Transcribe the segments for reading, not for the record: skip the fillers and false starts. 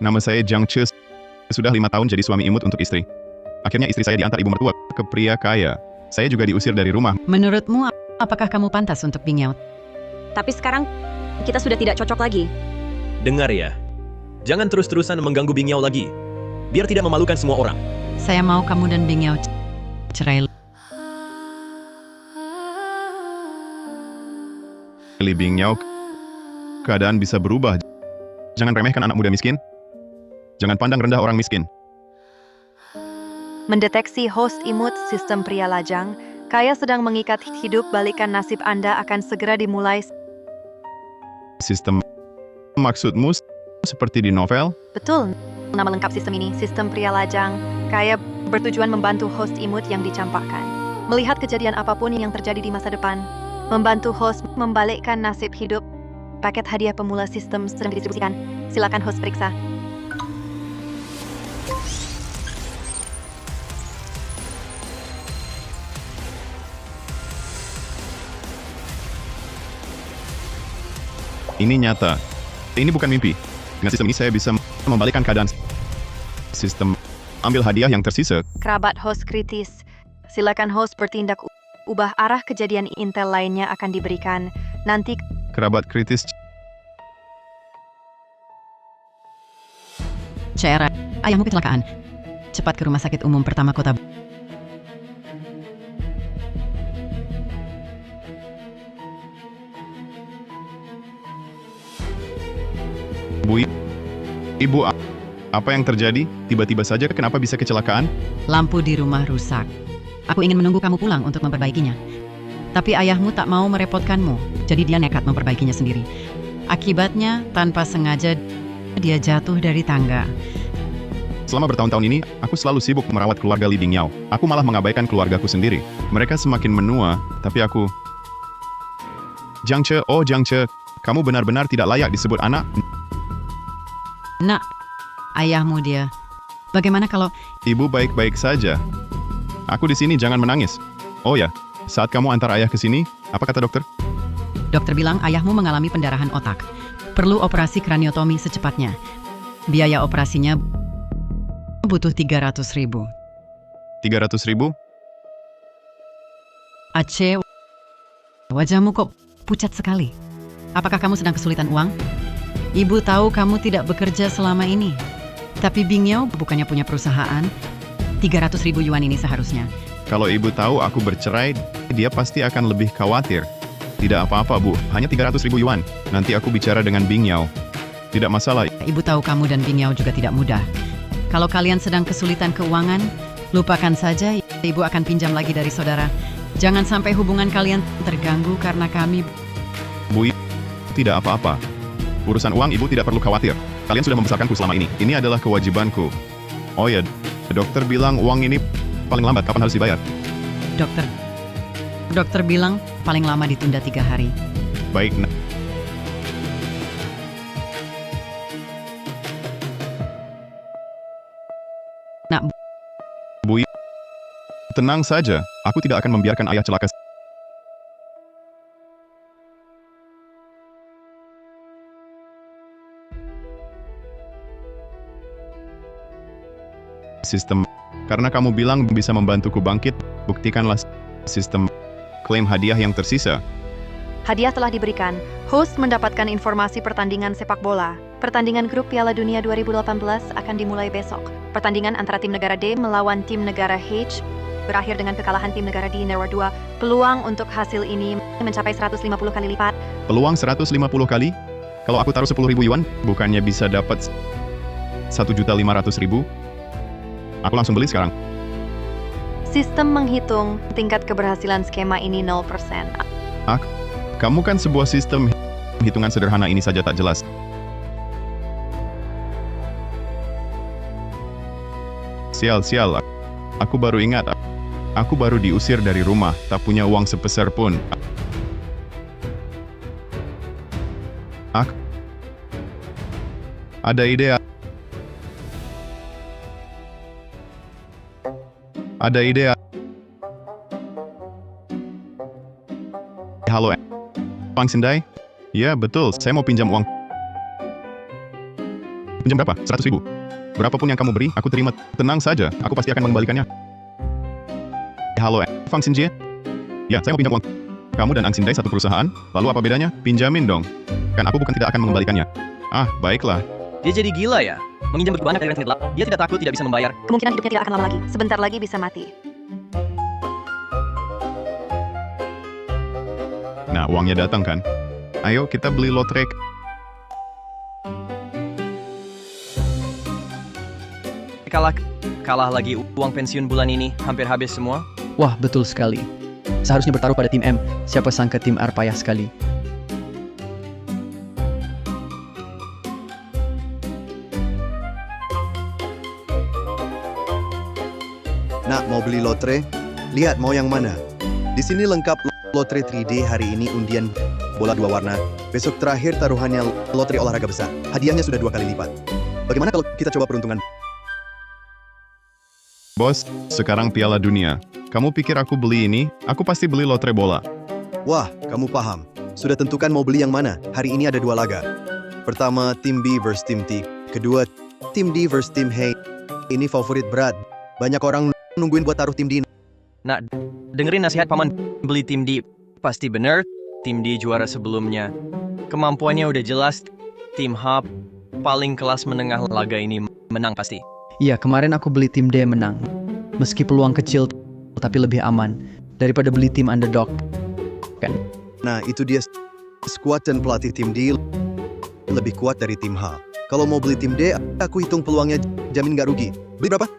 Nama saya Jiang Che. Sudah 5 tahun jadi suami imut untuk istri. Akhirnya istri saya diantar ibu mertua ke pria kaya. Saya juga diusir dari rumah. Menurutmu, apakah kamu pantas untuk Bing Yao? Tapi sekarang kita sudah tidak cocok lagi. Dengar ya, jangan terus-terusan mengganggu Bing Yao lagi. Biar tidak memalukan semua orang. Saya mau kamu dan Bing Yao cerai. Li Bing Yao, keadaan bisa berubah. Jangan remehkan anak muda miskin. Jangan pandang rendah orang miskin. Mendeteksi host imut sistem pria lajang, kaya sedang mengikat hidup, balikan nasib Anda akan segera dimulai. Sistem maksudmu seperti di novel? Betul, nama lengkap sistem ini, sistem pria lajang, kaya bertujuan membantu host imut yang dicampakkan. Melihat kejadian apapun yang terjadi di masa depan, membantu host membalikkan nasib hidup. Paket hadiah pemula sistem sedang didistribusikan. Silakan host periksa. Ini nyata. Ini bukan mimpi. Dengan sistem ini saya bisa membalikkan keadaan. Sistem ambil hadiah yang tersisa. Kerabat host kritis. Silakan host bertindak, ubah arah kejadian. Intel lainnya akan diberikan. Nanti Kerabat kritis. Syera, ayahmu kecelakaan. Cepat ke rumah sakit umum pertama kota. Bu, Ibu, apa yang terjadi? Tiba-tiba saja kenapa bisa kecelakaan? Lampu di rumah rusak. Aku ingin menunggu kamu pulang untuk memperbaikinya. Tapi ayahmu tak mau merepotkanmu, jadi dia nekat memperbaikinya sendiri. Akibatnya, tanpa sengaja, dia jatuh dari tangga. Selama bertahun-tahun ini, aku selalu sibuk merawat keluarga Li Bing Yao. Aku malah mengabaikan keluargaku sendiri. Mereka semakin menua, tapi aku... Jiang Che, oh Jiang Che, kamu benar-benar tidak layak disebut anak. Nak, ayahmu dia. Bagaimana kalau... Ibu baik-baik saja. Aku di sini, jangan menangis. Oh ya, saat kamu antar ayah ke sini, apa kata dokter? Dokter bilang ayahmu mengalami pendarahan otak. Perlu operasi kraniotomi secepatnya. Biaya operasinya butuh 300.000. 300.000? Aceh, wajahmu kok pucat sekali. Apakah kamu sedang kesulitan uang? Ibu tahu kamu tidak bekerja selama ini. Tapi Bing Yao bukannya punya perusahaan. 300.000 yuan ini seharusnya. Kalau ibu tahu aku bercerai, dia pasti akan lebih khawatir. Tidak apa-apa, Bu. Hanya 300.000 yuan. Nanti aku bicara dengan Bing Yao. Tidak masalah. Ibu tahu kamu dan Bing Yao juga tidak mudah. Kalau kalian sedang kesulitan keuangan, lupakan saja. Ibu akan pinjam lagi dari saudara. Jangan sampai hubungan kalian terganggu karena kami... Bu, tidak apa-apa. Urusan uang ibu tidak perlu khawatir. Kalian sudah membesarkanku selama ini. Ini adalah kewajibanku. Oh ya, dokter bilang uang ini paling lambat kapan harus dibayar? Dokter bilang paling lama ditunda 3 hari. Baik, Nak, Bu, tenang saja. Aku tidak akan membiarkan ayah celaka. Sistem. Karena kamu bilang bisa membantuku bangkit, buktikanlah sistem. Klaim hadiah yang tersisa. hadiah telah diberikan. Host mendapatkan informasi pertandingan sepak bola. Pertandingan grup Piala Dunia 2018 akan dimulai besok. Pertandingan antara tim negara D melawan tim negara H berakhir dengan kekalahan tim negara D nomor 2. Peluang untuk hasil ini mencapai 150 kali lipat. Peluang 150 kali? Kalau aku taruh 10.000 yuan, bukannya bisa dapat 1.500.000? Aku langsung beli sekarang. Sistem menghitung tingkat keberhasilan skema ini 0%. Kamu kan sebuah sistem hitungan sederhana ini saja tak jelas. Sial. Aku baru ingat. Aku baru diusir dari rumah, tak punya uang sepeser pun. Ada ide. Halo, Bang Sindai? Ya, betul. Saya mau pinjam uang. Pinjam berapa? 100.000. Berapapun yang kamu beri, aku terima. Tenang saja, aku pasti akan mengembalikannya. Halo, Fang Xinjie? Ya, saya mau pinjam uang. Kamu dan Ang Xindai satu perusahaan, lalu apa bedanya? Pinjamin dong. Kan aku bukan tidak akan mengembalikannya. Ah, baiklah. Dia jadi gila ya? Menginjam begitu banyak dari rekening gelap. Dia tidak takut tidak bisa membayar. Kemungkinan hidupnya tidak akan lama lagi. Sebentar lagi bisa mati. Nah, uangnya datang kan? Ayo, kita beli lotre. Kalah lagi uang pensiun bulan ini. Hampir habis semua. Wah, betul sekali. Seharusnya bertaruh pada tim M. Siapa sangka tim R payah sekali. Nak, mau beli lotre? Lihat mau yang mana. Di sini lengkap lotre 3D hari ini undian bola 2 warna. Besok terakhir taruhannya lotre olahraga besar. Hadiahnya sudah 2 kali lipat. Bagaimana kalau kita coba peruntungan? Bos, sekarang Piala Dunia. Kamu pikir aku beli ini? Aku pasti beli lotre bola. Wah, kamu paham. Sudah tentukan mau beli yang mana. Hari ini ada 2 laga. Pertama, tim B versus tim T. Kedua, tim D versus tim H. Ini favorit berat. Banyak orang nungguin buat taruh tim D. Nak, dengerin nasihat paman. Beli tim D. Pasti bener. Tim D juara sebelumnya. Kemampuannya udah jelas. Tim H paling kelas menengah laga ini menang pasti. Iya, kemarin aku beli tim D menang. Meski peluang kecil, tapi lebih aman daripada beli tim underdog. Kan? Nah, itu dia skuad dan pelatih tim D lebih kuat dari tim H. Kalau mau beli tim D, aku hitung peluangnya jamin gak rugi. Beli berapa?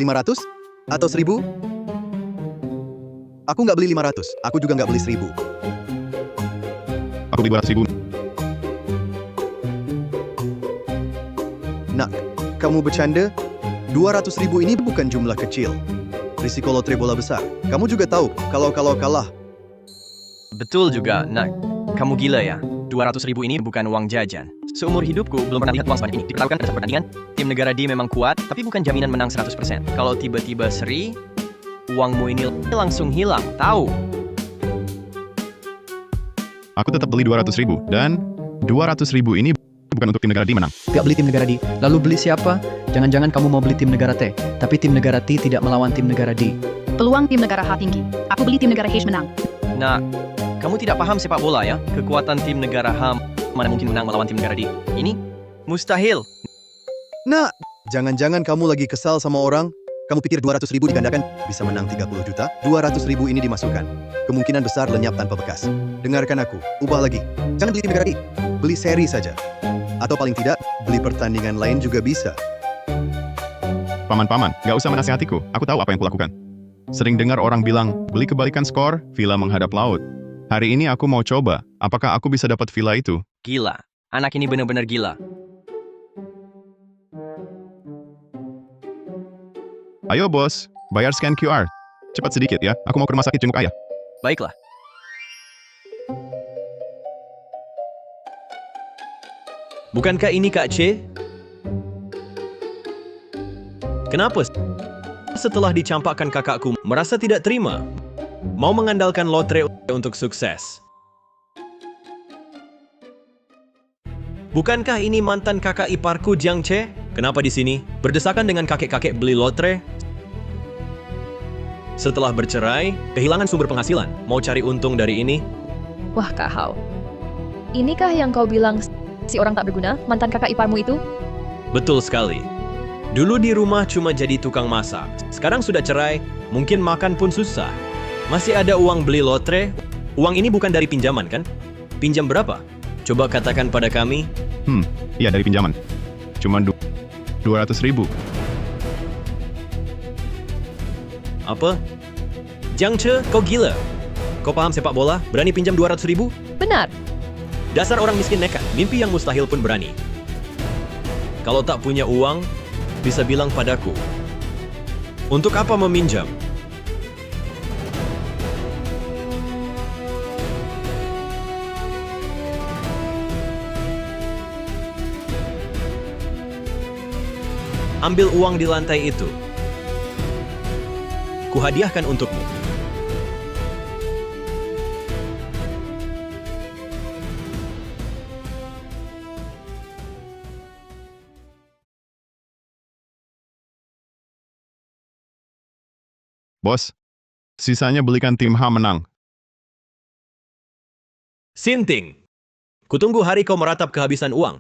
500? Atau 1000? Aku nggak beli 500, aku juga nggak beli 1000. Aku beli 200.000. Nak, kamu bercanda? 200.000 ini bukan jumlah kecil. Risiko lotre bola besar. Kamu juga tahu, kalau kalah. Betul juga, nak. Kamu gila ya? 200.000 ini bukan uang jajan. Seumur hidupku belum pernah lihat uang sebanyak ini. Dipertaruhkan pada pertandingan, tim negara D memang kuat, tapi bukan jaminan menang 100%. Kalau tiba-tiba seri, uangmu ini langsung hilang, tahu? Aku tetap beli 200.000. Dan 200.000 ini bukan untuk tim negara D menang. Gak beli tim negara D. Lalu beli siapa? Jangan-jangan kamu mau beli tim negara T. Tapi tim negara T tidak melawan tim negara D. Peluang tim negara H tinggi. Aku beli tim negara H menang. Nah, kamu tidak paham sepak bola ya? Kekuatan tim negara H mana mungkin menang melawan tim negara D? Ini mustahil. Nak, jangan-jangan kamu lagi kesal sama orang? Kamu pikir 200.000 digandakan bisa menang 30 juta? 200.000 ini dimasukkan. Kemungkinan besar lenyap tanpa bekas. Dengarkan aku, ubah lagi. Jangan beli tim negara D. Beli seri saja. Atau paling tidak, beli pertandingan lain juga bisa. Paman-paman, gak usah menasihatiku. Aku tahu apa yang kulakukan. Sering dengar orang bilang, beli kebalikan skor, villa menghadap laut. Hari ini aku mau coba, apakah aku bisa dapat villa itu? Gila. Anak ini benar-benar gila. Ayo bos, bayar scan QR. Cepat sedikit ya, aku mau ke rumah sakit jenguk ayah. Baiklah. Bukankah ini Kak C? Kenapa setelah dicampakkan kakakku merasa tidak terima? Mau mengandalkan lotre untuk sukses. Bukankah ini mantan kakak iparku Jiang Che? Kenapa di sini? Berdesakan dengan kakek-kakek beli lotre? Setelah bercerai, kehilangan sumber penghasilan. Mau cari untung dari ini? Wah, Kak Hao. Inikah yang kau bilang si orang tak berguna, mantan kakak iparmu itu? Betul sekali. Dulu di rumah cuma jadi tukang masak. Sekarang sudah cerai, mungkin makan pun susah. Masih ada uang beli lotre? Uang ini bukan dari pinjaman kan? Pinjam berapa? Coba katakan pada kami. Iya dari pinjaman. Cuma 200.000. Apa? Jiang Che, kau gila? Kau paham sepak bola? Berani pinjam 200.000? Benar. Dasar orang miskin nekat, mimpi yang mustahil pun berani. Kalau tak punya uang, bisa bilang padaku. Untuk apa meminjam? Ambil uang di lantai itu. Kuhadiahkan untukmu. Bos, sisanya belikan tim H menang. Sinting. Kutunggu hari kau meratap kehabisan uang.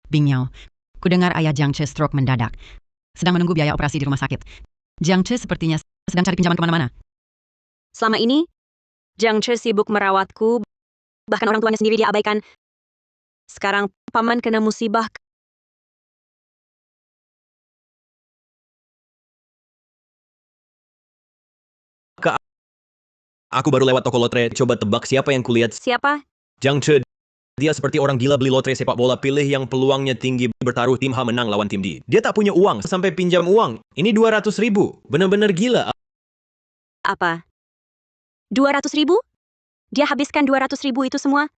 Bing Yao, kudengar ayah Jiang Che stroke mendadak. Sedang menunggu biaya operasi di rumah sakit. Jiang Che sepertinya sedang cari pinjaman kemana-mana. Selama ini, Jiang Che sibuk merawatku, bahkan orang tuanya sendiri dia abaikan. Sekarang paman kena musibah. Aku baru lewat toko lotre, coba tebak siapa yang kulihat. Siapa? Jiang Che. Dia seperti orang gila beli lotre sepak bola, pilih yang peluangnya tinggi, bertaruh tim H menang lawan tim D. Dia tak punya uang, sampai pinjam uang. Ini 200.000. Benar-benar gila. Apa? 200.000? Dia habiskan 200.000 itu semua?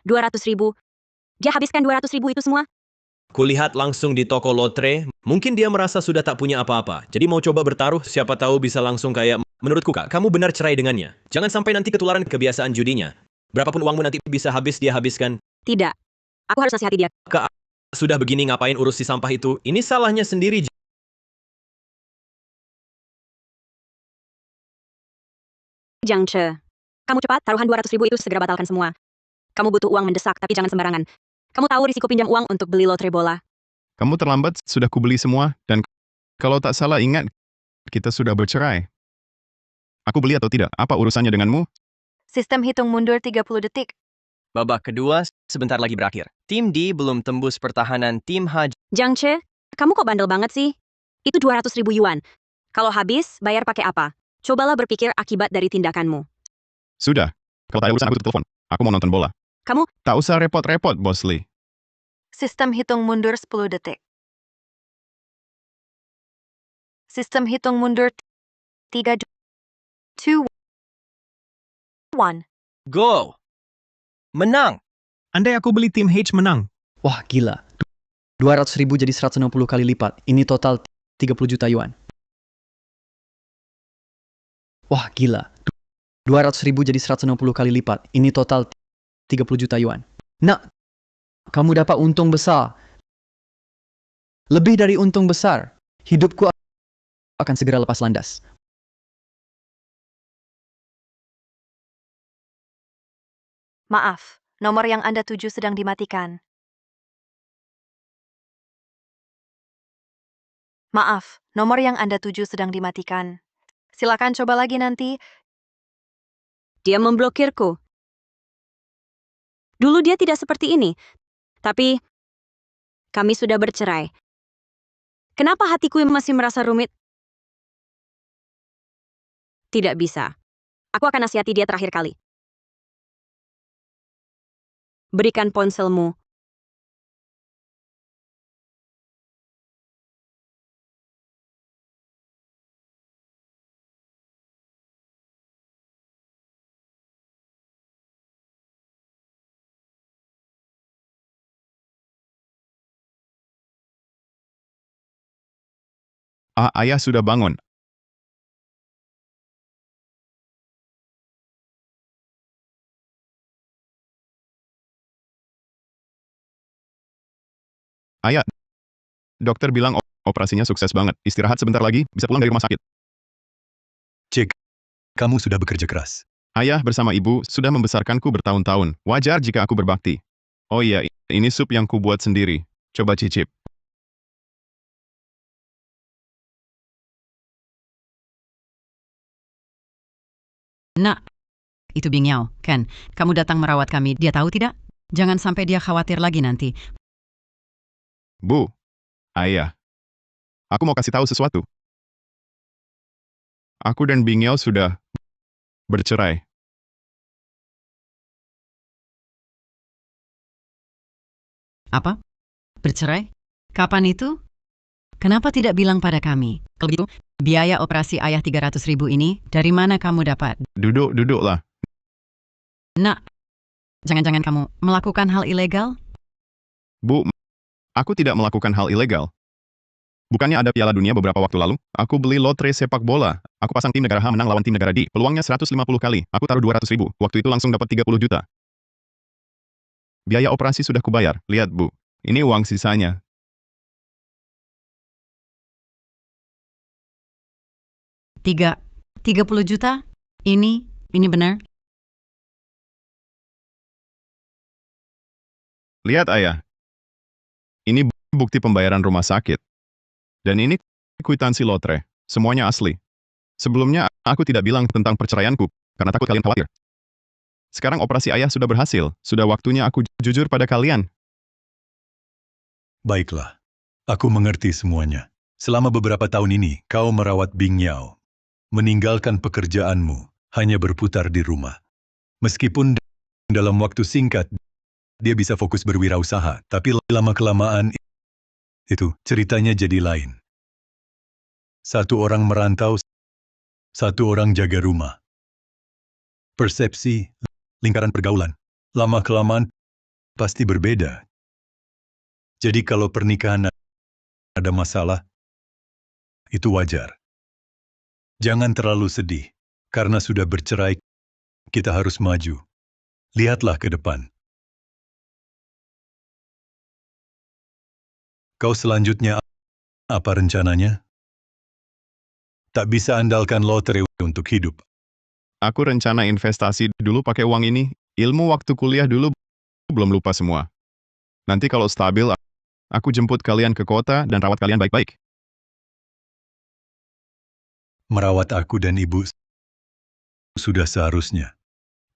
200.000? Dia habiskan 200.000 itu semua? Kulihat langsung di toko lotre, mungkin dia merasa sudah tak punya apa-apa. Jadi mau coba bertaruh, siapa tahu bisa langsung kaya. Menurutku kak, kamu benar cerai dengannya. Jangan sampai nanti ketularan kebiasaan judinya. Berapapun uangmu nanti bisa habis, dia habiskan. Tidak. Aku harus nasihati dia. Kak, sudah begini ngapain urus si sampah itu? Ini salahnya sendiri. Jiang Che, kamu cepat, taruhan 200.000 itu segera batalkan semua. Kamu butuh uang mendesak, tapi jangan sembarangan. Kamu tahu risiko pinjam uang untuk beli lotre bola. Kamu terlambat, sudah kubeli semua, dan kalau tak salah ingat, kita sudah bercerai. Aku beli atau tidak, apa urusannya denganmu? Sistem hitung mundur 30 detik. Babak kedua sebentar lagi berakhir. Tim D belum tembus pertahanan tim H. Jiang Che, kamu kok bandel banget sih? Itu 200.000 yuan. Kalau habis, bayar pakai apa? Cobalah berpikir akibat dari tindakanmu. Sudah, kalau tak ada urusan aku tutup telepon. Aku mau nonton bola. Kamu, Tak usah repot-repot, Bos Lee. Sistem hitung mundur 10 detik. Sistem hitung mundur 3, 2, 1. Go! Menang! Andai aku beli tim H menang. Wah, gila. 200.000 jadi 160 kali lipat. Ini total 30 juta yuan. Wah, gila. 200.000 jadi 160 kali lipat. Ini total 30 juta yuan. Nak, kamu dapat untung besar. Lebih dari untung besar. Hidupku akan segera lepas landas. Maaf, nomor yang Anda tuju sedang dimatikan. Maaf, nomor yang Anda tuju sedang dimatikan. Silakan coba lagi nanti. dia memblokirku. Dulu dia tidak seperti ini. Tapi, kami sudah bercerai. Kenapa hatiku masih merasa rumit? Tidak bisa. Aku akan nasihati dia terakhir kali. Berikan ponselmu. Ayah sudah bangun. Ayah, dokter bilang operasinya sukses banget. Istirahat sebentar lagi, bisa pulang dari rumah sakit. Cik, kamu sudah bekerja keras. Ayah bersama ibu sudah membesarkanku bertahun-tahun. Wajar jika aku berbakti. Oh iya, ini sup yang ku buat sendiri. Coba cicip. Nak, itu Bing Yao, Ken. Kamu datang merawat kami, dia tahu tidak? Jangan sampai dia khawatir lagi nanti. Bu, ayah. Aku mau kasih tahu sesuatu. Aku dan Bing Yao sudah bercerai. Apa? Bercerai? Kapan itu? Kenapa tidak bilang pada kami? Kalau begitu, biaya operasi ayah 300.000 ini, dari mana kamu dapat? Duduklah. Nak, jangan-jangan kamu melakukan hal ilegal? Bu, aku tidak melakukan hal ilegal. Bukannya ada Piala Dunia beberapa waktu lalu? Aku beli lotre sepak bola. Aku pasang tim negara H menang lawan tim negara D. Peluangnya 150 kali. Aku taruh 200.000. Waktu itu langsung dapat 30 juta. Biaya operasi sudah kubayar. Lihat, Bu. Ini uang sisanya. Tiga, 30 juta? Ini benar? Lihat, Ayah. Ini bukti pembayaran rumah sakit. Dan ini kwitansi lotre. Semuanya asli. Sebelumnya, aku tidak bilang tentang perceraianku, karena takut kalian khawatir. Sekarang operasi ayah sudah berhasil. Sudah waktunya aku jujur pada kalian. Baiklah, aku mengerti semuanya. Selama beberapa tahun ini, kau merawat Bing Yao. Meninggalkan pekerjaanmu, hanya berputar di rumah. Meskipun dalam waktu singkat, dia bisa fokus berwirausaha, tapi lama-kelamaan itu ceritanya jadi lain. Satu orang merantau, satu orang jaga rumah. Persepsi, lingkaran pergaulan, lama-kelamaan pasti berbeda. Jadi kalau pernikahan ada masalah, itu wajar. Jangan terlalu sedih, karena sudah bercerai, kita harus maju. Lihatlah ke depan. Kau selanjutnya apa rencananya? Tak bisa andalkan lotre untuk hidup. Aku rencana investasi dulu pakai uang ini. Ilmu waktu kuliah dulu belum lupa semua. Nanti kalau stabil, aku jemput kalian ke kota dan rawat kalian baik-baik. Merawat aku dan ibu sudah seharusnya.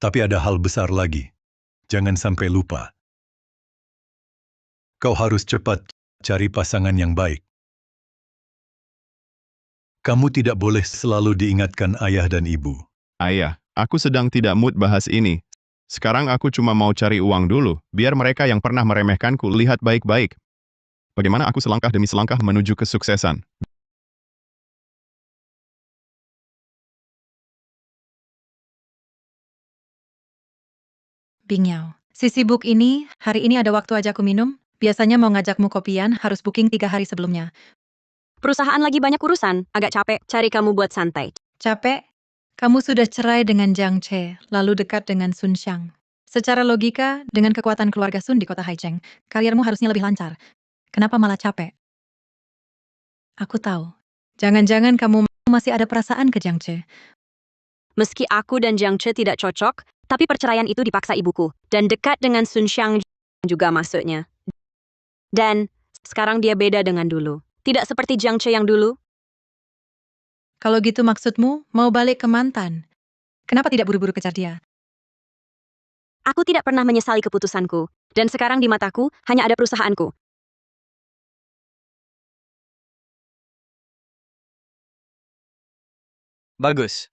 Tapi ada hal besar lagi. Jangan sampai lupa. Kau harus cepat cari pasangan yang baik. Kamu tidak boleh selalu diingatkan ayah dan ibu. Ayah, aku sedang tidak mood bahas ini. Sekarang aku cuma mau cari uang dulu, biar mereka yang pernah meremehkanku lihat baik-baik. Bagaimana aku selangkah demi selangkah menuju kesuksesan. Bing Yao, si sibuk ini, hari ini ada waktu ajakku minum? Biasanya mau ngajakmu kopian, harus booking 3 hari sebelumnya. Perusahaan lagi banyak urusan, agak capek cari kamu buat santai. Capek? Kamu sudah cerai dengan Jiang Che, lalu dekat dengan Sun Xiang. Secara logika, dengan kekuatan keluarga Sun di kota Haicheng, karirmu harusnya lebih lancar. Kenapa malah capek? Aku tahu. Jangan-jangan kamu masih ada perasaan ke Jiang Che. Meski aku dan Jiang Che tidak cocok, tapi perceraian itu dipaksa ibuku. Dan dekat dengan Sun Xiang juga maksudnya. Dan sekarang dia beda dengan dulu. Tidak seperti Jiang Che yang dulu. Kalau gitu maksudmu, mau balik ke mantan. Kenapa tidak buru-buru kejar dia? Aku tidak pernah menyesali keputusanku. Dan sekarang di mataku, hanya ada perusahaanku. Bagus.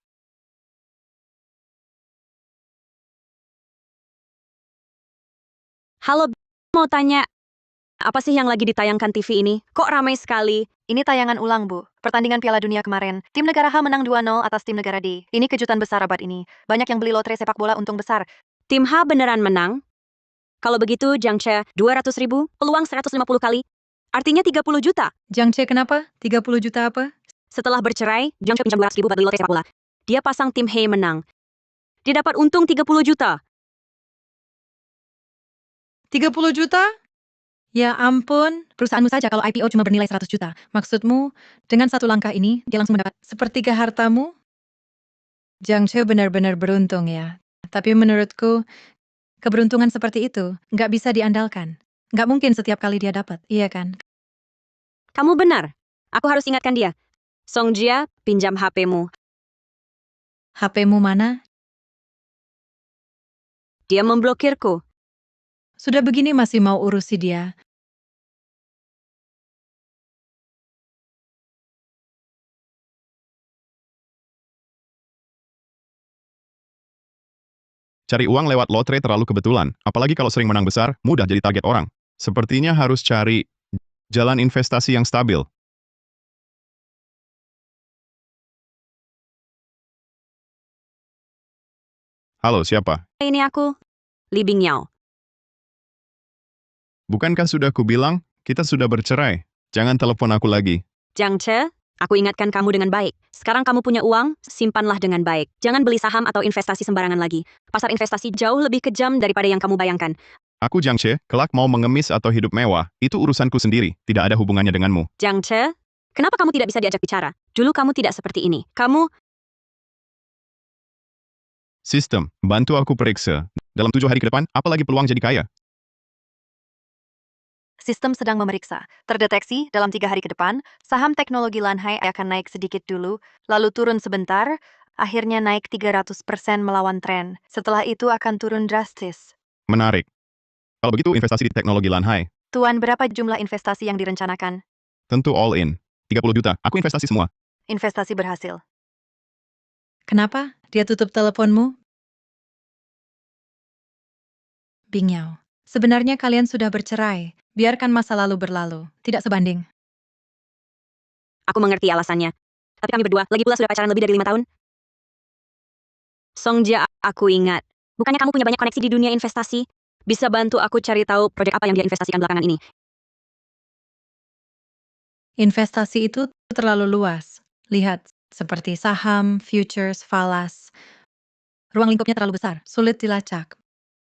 Halo, mau tanya, apa sih yang lagi ditayangkan TV ini? Kok ramai sekali? Ini tayangan ulang, Bu. Pertandingan Piala Dunia kemarin. Tim negara H menang 2-0 atas tim negara D. Ini kejutan besar abad ini. Banyak yang beli lotre sepak bola untung besar. Tim H beneran menang? Kalau begitu, Jiang Che, 200.000, peluang 150 kali. Artinya 30 juta. Jiang Che kenapa? 30 juta apa? Setelah bercerai, Jiang Che pinjam 200.000 buat beli lotre sepak bola. Dia pasang tim He menang. Dia dapat untung 30 juta. 30 juta? Ya ampun, perusahaanmu saja kalau IPO cuma bernilai 100 juta. Maksudmu, dengan satu langkah ini, dia langsung mendapat sepertiga hartamu? Jiang Che benar-benar beruntung ya. Tapi menurutku, keberuntungan seperti itu nggak bisa diandalkan. Nggak mungkin setiap kali dia dapat, iya kan? Kamu benar. Aku harus ingatkan dia. Song Jia, pinjam HP-mu. HP-mu mana? Dia memblokirku. Sudah begini masih mau urusi dia. Cari uang lewat lotre terlalu kebetulan. Apalagi kalau sering menang besar, mudah jadi target orang. Sepertinya harus cari jalan investasi yang stabil. Halo, siapa? Ini aku, Li Bing Yao. Bukankah sudah kubilang, kita sudah bercerai? Jangan telepon aku lagi. Jiang Che, aku ingatkan kamu dengan baik. Sekarang kamu punya uang, simpanlah dengan baik. Jangan beli saham atau investasi sembarangan lagi. Pasar investasi jauh lebih kejam daripada yang kamu bayangkan. Aku Jiang Che, kelak mau mengemis atau hidup mewah, itu urusanku sendiri, tidak ada hubungannya denganmu. Jiang Che, kenapa kamu tidak bisa diajak bicara? Dulu kamu tidak seperti ini. Kamu, Sistem, bantu aku periksa. Dalam 7 hari ke depan, apalagi peluang jadi kaya? Sistem sedang memeriksa. Terdeteksi dalam 3 hari ke depan, saham teknologi Lanhai akan naik sedikit dulu, lalu turun sebentar, akhirnya naik 300% melawan tren. Setelah itu akan turun drastis. Menarik. Kalau begitu investasi di teknologi Lanhai, Tuan, berapa jumlah investasi yang direncanakan? tentu all in. 30 juta, aku investasi semua. Investasi berhasil. Kenapa dia tutup teleponmu? Bing Yao, sebenarnya kalian sudah bercerai. Biarkan masa lalu berlalu. Tidak sebanding. aku mengerti alasannya. Tapi kami berdua, lagi pula sudah pacaran lebih dari 5 tahun. Song Jia, aku ingat. Bukannya kamu punya banyak koneksi di dunia investasi? Bisa bantu aku cari tahu proyek apa yang dia investasikan belakangan ini? Investasi itu terlalu luas. Lihat, seperti saham, futures, falas. Ruang lingkupnya terlalu besar, sulit dilacak.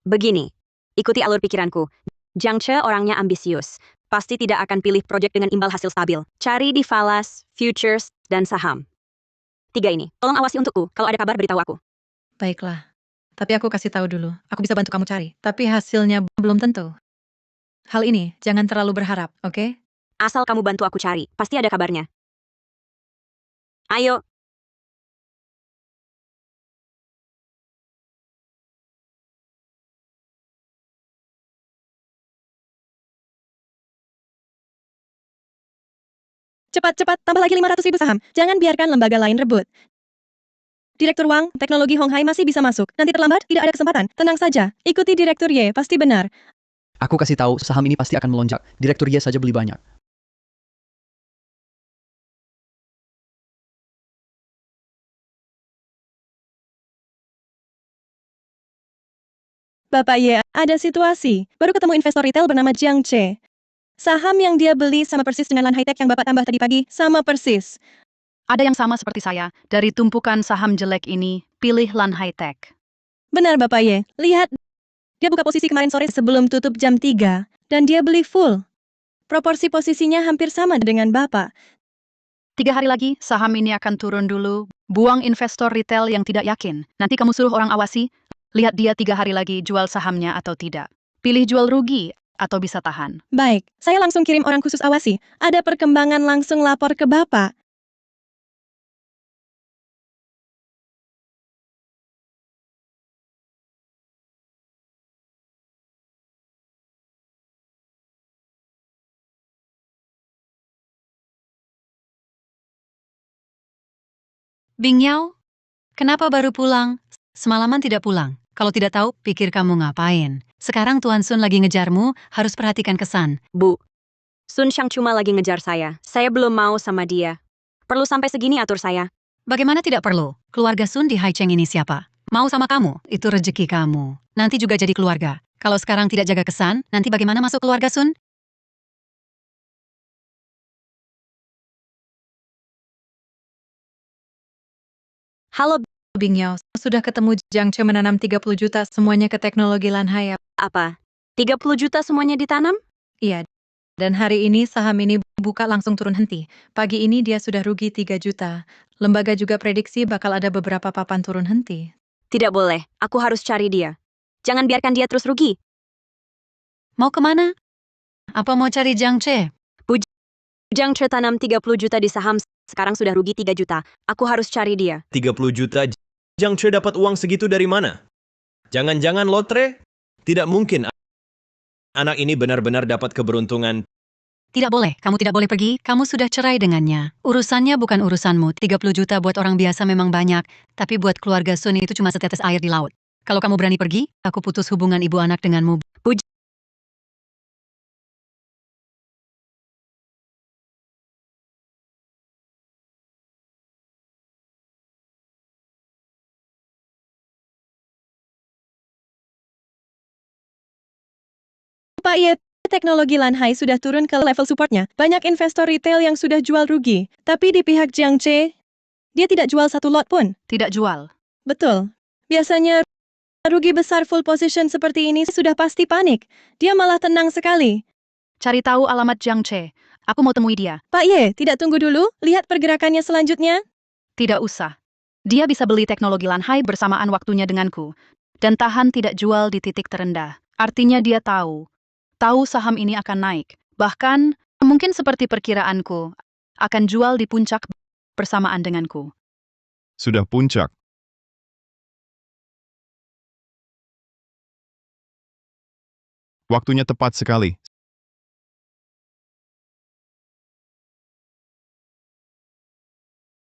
Begini, ikuti alur pikiranku. Jiang Che orangnya ambisius. Pasti tidak akan pilih proyek dengan imbal hasil stabil. Cari di falas, futures, dan saham. 3 ini. Tolong awasi untukku. Kalau ada kabar, beritahu aku. Baiklah. Tapi aku kasih tahu dulu. Aku bisa bantu kamu cari. Tapi hasilnya belum tentu. Hal ini jangan terlalu berharap, oke? Asal kamu bantu aku cari, pasti ada kabarnya. Ayo. Cepat-cepat, tambah lagi 500.000 saham. Jangan biarkan lembaga lain rebut. Direktur Wang, teknologi Hong Hai masih bisa masuk. Nanti terlambat, tidak ada kesempatan. Tenang saja, ikuti Direktur Ye, pasti benar. Aku kasih tahu, saham ini pasti akan melonjak. Direktur Ye saja beli banyak. Bapak Ye, ada situasi. Baru ketemu investor retail bernama Jiang Che. Saham yang dia beli sama persis dengan Lan High Tech yang Bapak tambah tadi pagi, sama persis. Ada yang sama seperti saya. Dari tumpukan saham jelek ini, pilih Lan High Tech. Benar Bapak Ye, lihat. Dia buka posisi kemarin sore sebelum tutup jam 3, dan dia beli full. Proporsi posisinya hampir sama dengan Bapak. 3 hari lagi, saham ini akan turun dulu. Buang investor retail yang tidak yakin. Nanti kamu suruh orang awasi, lihat dia 3 hari lagi jual sahamnya atau tidak. Pilih jual rugi atau bisa tahan. Baik, saya langsung kirim orang khusus awasi. Ada perkembangan langsung lapor ke Bapak. Bing Yao, kenapa baru pulang? Semalaman tidak pulang. Kalau tidak tahu, pikir kamu ngapain. Sekarang Tuan Sun lagi ngejarmu, harus perhatikan kesan. Bu, Sun Xiang cuma lagi ngejar saya. Saya belum mau sama dia. Perlu sampai segini atur saya. Bagaimana tidak perlu? Keluarga Sun di Haicheng ini siapa? Mau sama kamu, itu rezeki kamu. Nanti juga jadi keluarga. Kalau sekarang tidak jaga kesan, nanti bagaimana masuk keluarga Sun? Halo, Bing Yao, sudah ketemu Jiang Che menanam 30 juta semuanya ke teknologi Lan Hai. apa? 30 juta semuanya ditanam? Iya. Dan hari ini saham ini buka langsung turun henti. Pagi ini dia sudah rugi 3 juta. Lembaga juga prediksi bakal ada beberapa papan turun henti. Tidak boleh, aku harus cari dia. Jangan biarkan dia terus rugi. Mau kemana? Apa mau cari Jiang Che? Jiang Che tanam 30 juta di saham, sekarang sudah rugi 3 juta. Aku harus cari dia. 30 juta, Jiang Che dapat uang segitu dari mana? Jangan-jangan lotre? Tidak mungkin. Anak ini benar-benar dapat keberuntungan. Tidak boleh, kamu tidak boleh pergi, kamu sudah cerai dengannya. Urusannya bukan urusanmu, 30 juta buat orang biasa memang banyak, tapi buat keluarga Sun itu cuma setetes air di laut. Kalau kamu berani pergi, aku putus hubungan ibu anak denganmu. Pak Ye, teknologi Lanhai sudah turun ke level supportnya. Banyak investor retail yang sudah jual rugi. Tapi di pihak Jiang Che, dia tidak jual satu lot pun. Tidak jual. Betul. Biasanya rugi besar full position seperti ini sudah pasti panik. Dia malah tenang sekali. Cari tahu alamat Jiang Che. Aku mau temui dia. Pak Ye, tidak tunggu dulu. Lihat pergerakannya selanjutnya. Tidak usah. Dia bisa beli teknologi Lanhai bersamaan waktunya denganku. Dan tahan tidak jual di titik terendah. Artinya dia tahu saham ini akan naik. Bahkan, mungkin seperti perkiraanku, akan jual di puncak bersamaan denganku. Sudah puncak. Waktunya tepat sekali.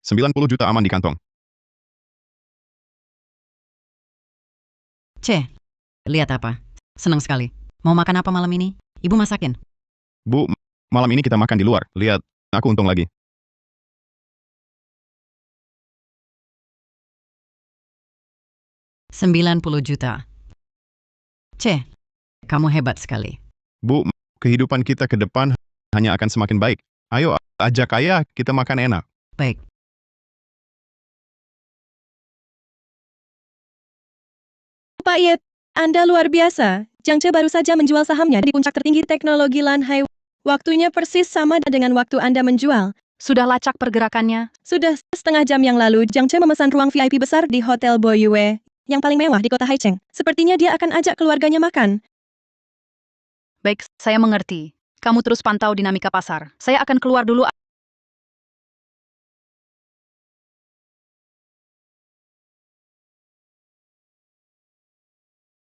$90 juta aman di kantong. C, lihat apa? Senang sekali. Mau makan apa malam ini? Ibu masakin. Bu, malam ini kita makan di luar. Lihat, aku untung lagi. $90 juta. C, kamu hebat sekali. Bu, kehidupan kita ke depan hanya akan semakin baik. Ayo, ajak ayah, kita makan enak. Baik. Pak Ye, Anda luar biasa. Jiang Che baru saja menjual sahamnya di puncak tertinggi teknologi Lanhai. Waktunya persis sama dengan waktu Anda menjual. Sudah lacak pergerakannya. Sudah setengah jam yang lalu, Jiang Che memesan ruang VIP besar di Hotel Boyue, yang paling mewah di kota Haicheng. Sepertinya dia akan ajak keluarganya makan. Baik, saya mengerti. Kamu terus pantau dinamika pasar. Saya akan keluar dulu.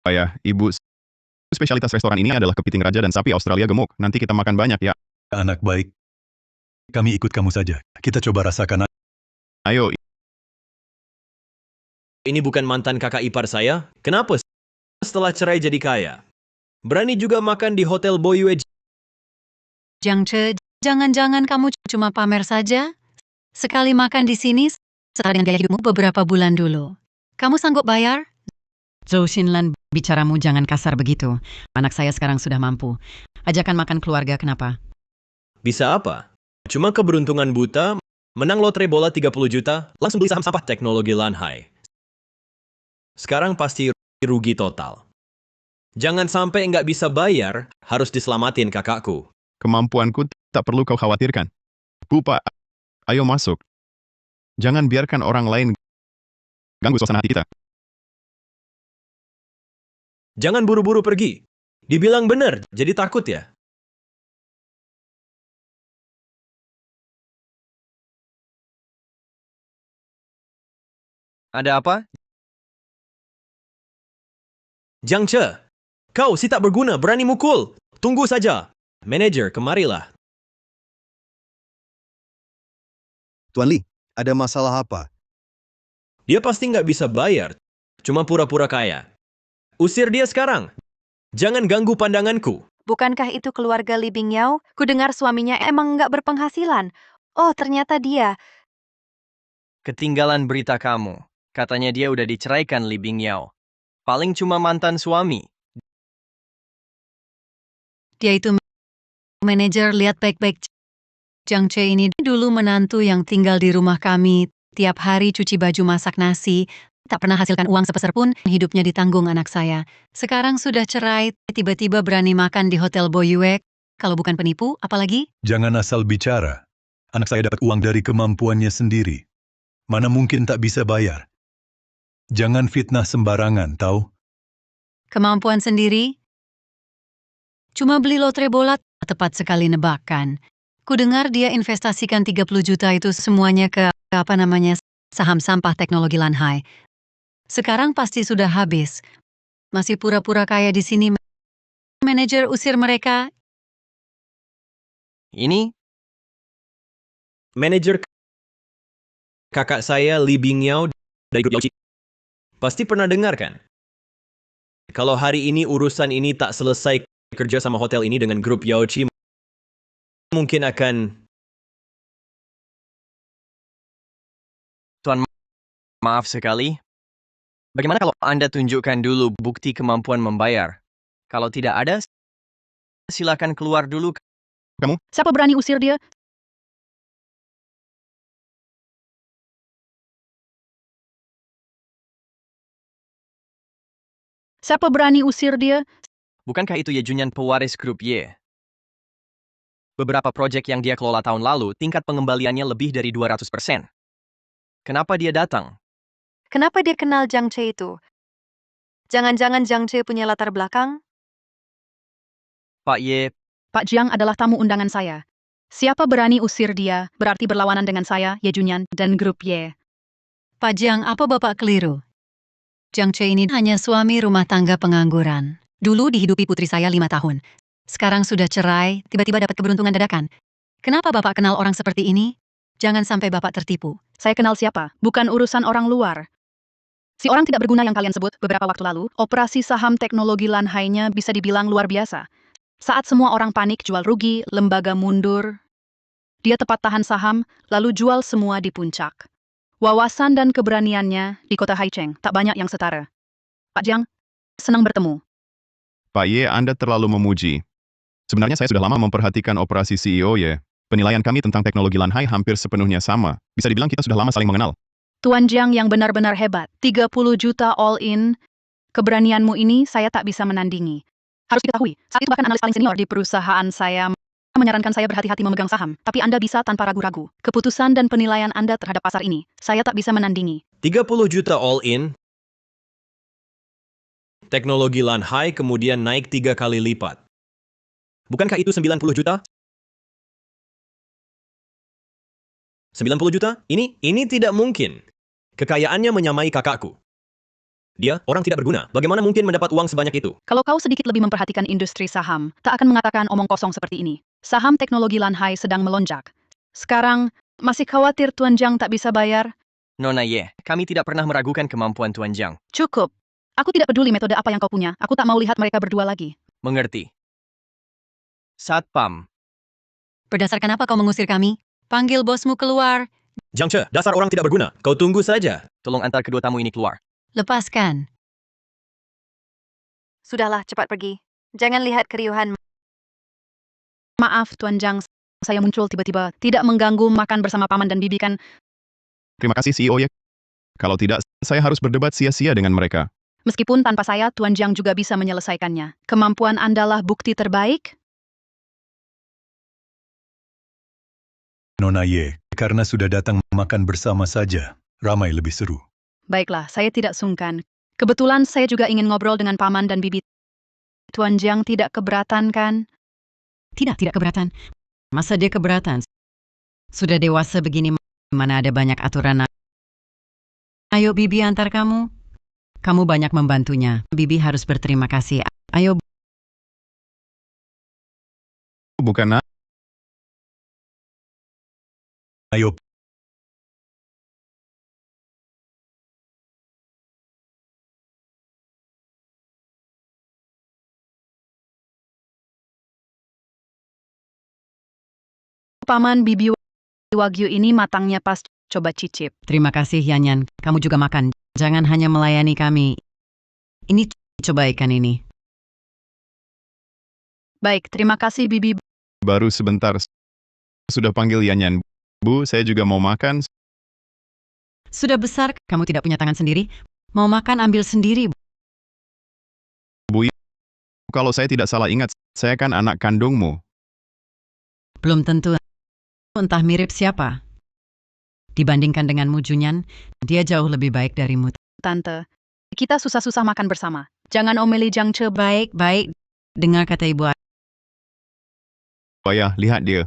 Ayah, ibu, spesialitas restoran ini adalah kepiting raja dan sapi Australia gemuk. Nanti kita makan banyak ya. Anak baik. Kami ikut kamu saja. Kita coba rasakan. Ayo, Ini bukan mantan kakak ipar saya. Kenapa setelah cerai jadi kaya? Berani juga makan di Hotel Boyue. Jiang Che, jangan-jangan kamu cuma pamer saja? Sekali makan di sini, setara dengan gaya hidupmu beberapa bulan dulu. Kamu sanggup bayar? Zhou Xinlan, bicaramu jangan kasar begitu. Anak saya sekarang sudah mampu. Ajakan makan keluarga, kenapa? Bisa apa? Cuma keberuntungan buta, menang lotre bola 30 juta, langsung beli saham sampah teknologi Lanhai. Sekarang pasti rugi total. Jangan sampai nggak bisa bayar, harus diselamatin kakakku. kemampuanku tak perlu kau khawatirkan. Bu, Pak, ayo masuk. Jangan biarkan orang lain ganggu suasana hati kita. Jangan buru-buru pergi. Dibilang benar, jadi takut ya? Ada apa? Jiang Che, kau si tak berguna, berani mukul. Tunggu saja. Manajer, kemarilah. Tuan Li, ada masalah apa? Dia pasti nggak bisa bayar. Cuma pura-pura kaya. Usir dia sekarang. Jangan ganggu pandanganku. Bukankah itu keluarga Li Bingyao? Kudengar suaminya emang nggak berpenghasilan. Oh, ternyata dia. Ketinggalan berita kamu. Katanya dia udah diceraikan Li Bingyao. Paling cuma mantan suami. Dia itu manajer, lihat baik-baik. Jiang Che ini dulu menantu yang tinggal di rumah kami. Tiap hari cuci baju, masak nasi. Tak pernah hasilkan uang sepeser pun, hidupnya ditanggung anak saya. Sekarang sudah cerai, tiba-tiba berani makan di Hotel Boyue. Kalau bukan penipu, apalagi? Jangan asal bicara. Anak saya dapat uang dari kemampuannya sendiri. Mana mungkin tak bisa bayar. Jangan fitnah sembarangan, tahu? Kemampuan sendiri? Cuma beli lotre bola, tepat sekali nebakan. Kudengar dia investasikan 30 juta itu semuanya ke saham sampah teknologi Lanhai. Sekarang pasti sudah habis. Masih pura-pura kaya di sini. Manajer usir mereka. Ini Manajer kakak saya Li Bingyao dari grup Yauchi. Pasti pernah dengar kan? Kalau hari ini urusan ini tak selesai kerja sama hotel ini dengan grup Yauchi, mungkin akan... Tuan, maaf sekali. Bagaimana kalau Anda tunjukkan dulu bukti kemampuan membayar? Kalau tidak ada, Silakan keluar dulu. Siapa berani usir dia? Siapa berani usir dia? Bukankah itu Ye Junyan pewaris grup Y? Beberapa proyek yang dia kelola tahun lalu, tingkat pengembaliannya lebih dari 200%. Kenapa dia datang? Kenapa dia kenal Jiang Che itu? Jangan-jangan Jiang Che punya latar belakang? Pak Ye, Pak Jiang adalah tamu undangan saya. Siapa berani usir dia, berarti berlawanan dengan saya, Ye Junyan, dan grup Y. Pak Jiang, apa Bapak keliru? Jiang Che ini hanya suami rumah tangga pengangguran. Dulu dihidupi putri saya 5 tahun. Sekarang sudah cerai, tiba-tiba dapat keberuntungan dadakan. Kenapa Bapak kenal orang seperti ini? Jangan sampai Bapak tertipu. Saya kenal siapa, bukan urusan orang luar. Si orang tidak berguna yang kalian sebut beberapa waktu lalu, operasi saham teknologi Lanhai-nya bisa dibilang luar biasa. Saat semua orang panik jual rugi, lembaga mundur, dia tepat tahan saham, lalu jual semua di puncak. Wawasan dan keberaniannya di kota Haicheng tak banyak yang setara. Pak Jiang, senang bertemu. Pak Ye, Anda terlalu memuji. Sebenarnya saya sudah lama memperhatikan operasi CEO Ye. Penilaian kami tentang teknologi Lanhai hampir sepenuhnya sama. Bisa dibilang kita sudah lama saling mengenal. Tuan Jiang yang benar-benar hebat. 30 juta all in. Keberanianmu ini saya tak bisa menandingi. Harus diketahui, saat itu bahkan analis paling senior di perusahaan saya menyarankan saya berhati-hati memegang saham. Tapi Anda bisa tanpa ragu-ragu. Keputusan dan penilaian Anda terhadap pasar ini, saya tak bisa menandingi. 30 juta all in. Teknologi Lanhai kemudian naik 3 kali lipat. Bukankah itu 90 juta? 90 juta? Ini tidak mungkin. Kekayaannya menyamai kakakku. Dia orang tidak berguna. Bagaimana mungkin mendapat uang sebanyak itu? Kalau kau sedikit lebih memperhatikan industri saham, tak akan mengatakan omong kosong seperti ini. Saham teknologi Lanhai sedang melonjak. Sekarang, masih khawatir Tuan Jiang tak bisa bayar? Nona Ye, kami tidak pernah meragukan kemampuan Tuan Jiang. Cukup. Aku tidak peduli metode apa yang kau punya. Aku tak mau lihat mereka berdua lagi. Mengerti. Satpam. Berdasarkan apa kau mengusir kami? Panggil bosmu keluar. Jiang Che, dasar orang tidak berguna. Kau tunggu saja. Tolong antar kedua tamu ini keluar. Lepaskan. Sudahlah, cepat pergi. Jangan lihat keriuhan. Maaf, Tuan Jiang. Saya muncul tiba-tiba. Tidak mengganggu makan bersama paman dan bibi kan? Terima kasih CEO Ye. Kalau tidak, saya harus berdebat sia-sia dengan mereka. Meskipun tanpa saya, Tuan Jiang juga bisa menyelesaikannya. Kemampuan Andalah bukti terbaik? Nona Ye, karena sudah datang makan bersama saja, ramai lebih seru. Baiklah, saya tidak sungkan. Kebetulan saya juga ingin ngobrol dengan paman dan bibi. Tuan Jiang tidak keberatan kan? Tidak keberatan. Masa dia keberatan? Sudah dewasa begini, mana ada banyak aturan. Ayo bibi antar kamu. Kamu banyak membantunya. Bibi harus berterima kasih. Ayo. Bukan Ayo, Paman bibi Wagyu ini matangnya pas, coba cicip. Terima kasih Yanyan, kamu juga makan. Jangan hanya melayani kami. Ini coba ikan ini. Baik, terima kasih bibi. baru sebentar. Sudah panggil Yanyan. Bu, saya juga mau makan. Sudah besar, kamu tidak punya tangan sendiri. Mau makan ambil sendiri. Bu, kalau saya tidak salah ingat, saya kan anak kandungmu. Belum tentu. Entah mirip siapa. Dibandingkan denganmu Junyan, dia jauh lebih baik darimu. Tante, kita susah-susah makan bersama. Jangan omeli Jiang Che baik-baik. Dengar kata ibu. Ayah, lihat dia.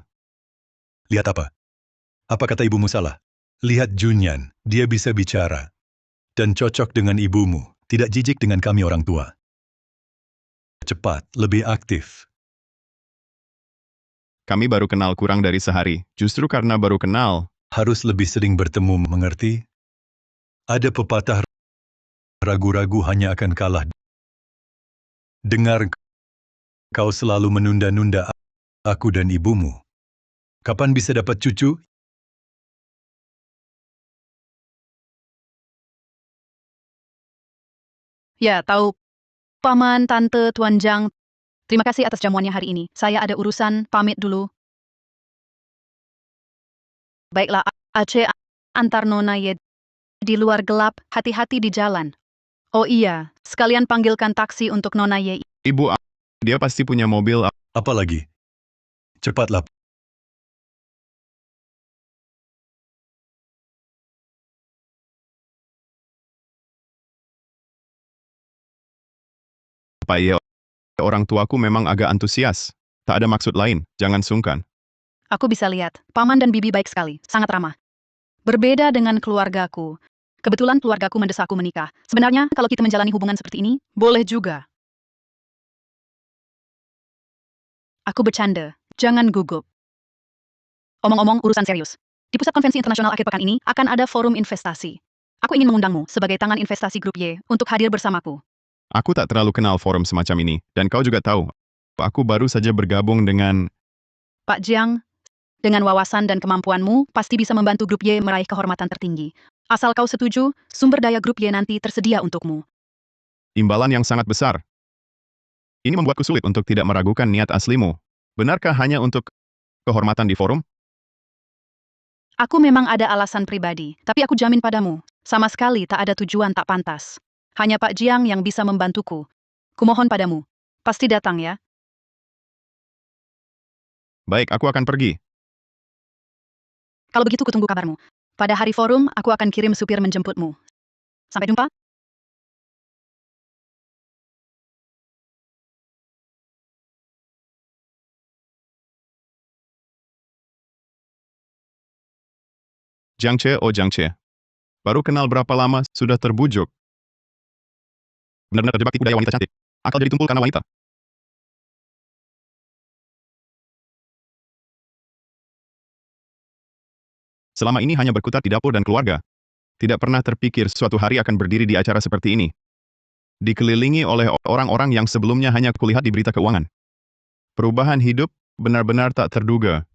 lihat apa? Apa kata ibumu salah? Lihat Junyan, dia bisa bicara. Dan cocok dengan ibumu, tidak jijik dengan kami orang tua. Cepat, lebih aktif. Kami baru kenal kurang dari sehari. Justru karena baru kenal, Harus lebih sering bertemu, mengerti? Ada pepatah, ragu-ragu hanya akan kalah. Dengar, kau selalu menunda-nunda aku dan ibumu. Kapan bisa dapat cucu? Ya, tahu. Paman, tante, Tuan Jiang. Terima kasih atas jamuannya hari ini. Saya ada urusan, pamit dulu. Baiklah, Aceh, antar Nona Ye di luar gelap, hati-hati di jalan. Oh iya, sekalian panggilkan taksi untuk Nona Ye. Ibu, dia pasti punya mobil. Apalagi? Cepatlah. Pak Ye, orang tuaku memang agak antusias. Tak ada maksud lain, jangan sungkan. Aku bisa lihat, Paman dan Bibi baik sekali, sangat ramah. Berbeda dengan keluargaku. Kebetulan keluargaku mendesakku menikah. Sebenarnya, kalau kita menjalani hubungan seperti ini, boleh juga. Aku bercanda, jangan gugup. Omong-omong urusan serius. Di Pusat Konvensi Internasional akhir pekan ini, akan ada forum investasi. Aku ingin mengundangmu sebagai tangan investasi Grup Y untuk hadir bersamaku. Aku tak terlalu kenal forum semacam ini, dan kau juga tahu. Aku baru saja bergabung dengan... Pak Jiang, dengan wawasan dan kemampuanmu, pasti bisa membantu Grup Y meraih kehormatan tertinggi. Asal kau setuju, sumber daya Grup Y nanti tersedia untukmu. Imbalan yang sangat besar. Ini membuatku sulit untuk tidak meragukan niat aslimu. Benarkah hanya untuk kehormatan di forum? Aku memang ada alasan pribadi, tapi aku jamin padamu, sama sekali tak ada tujuan tak pantas. Hanya Pak Jiang yang bisa membantuku. Kumohon padamu, pasti datang ya. Baik, aku akan pergi. Kalau begitu kutunggu kabarmu. Pada hari forum, aku akan kirim supir menjemputmu. Sampai jumpa. Jiang Che, oh Jiang Che. Baru kenal berapa lama, sudah terbujuk. Benar-benar terjebak tipu daya wanita cantik. Akal jadi tumpul karena wanita. Selama ini hanya berkutat di dapur dan keluarga. Tidak pernah terpikir suatu hari akan berdiri di acara seperti ini. Dikelilingi oleh orang-orang yang sebelumnya hanya kulihat di berita keuangan. Perubahan hidup benar-benar tak terduga.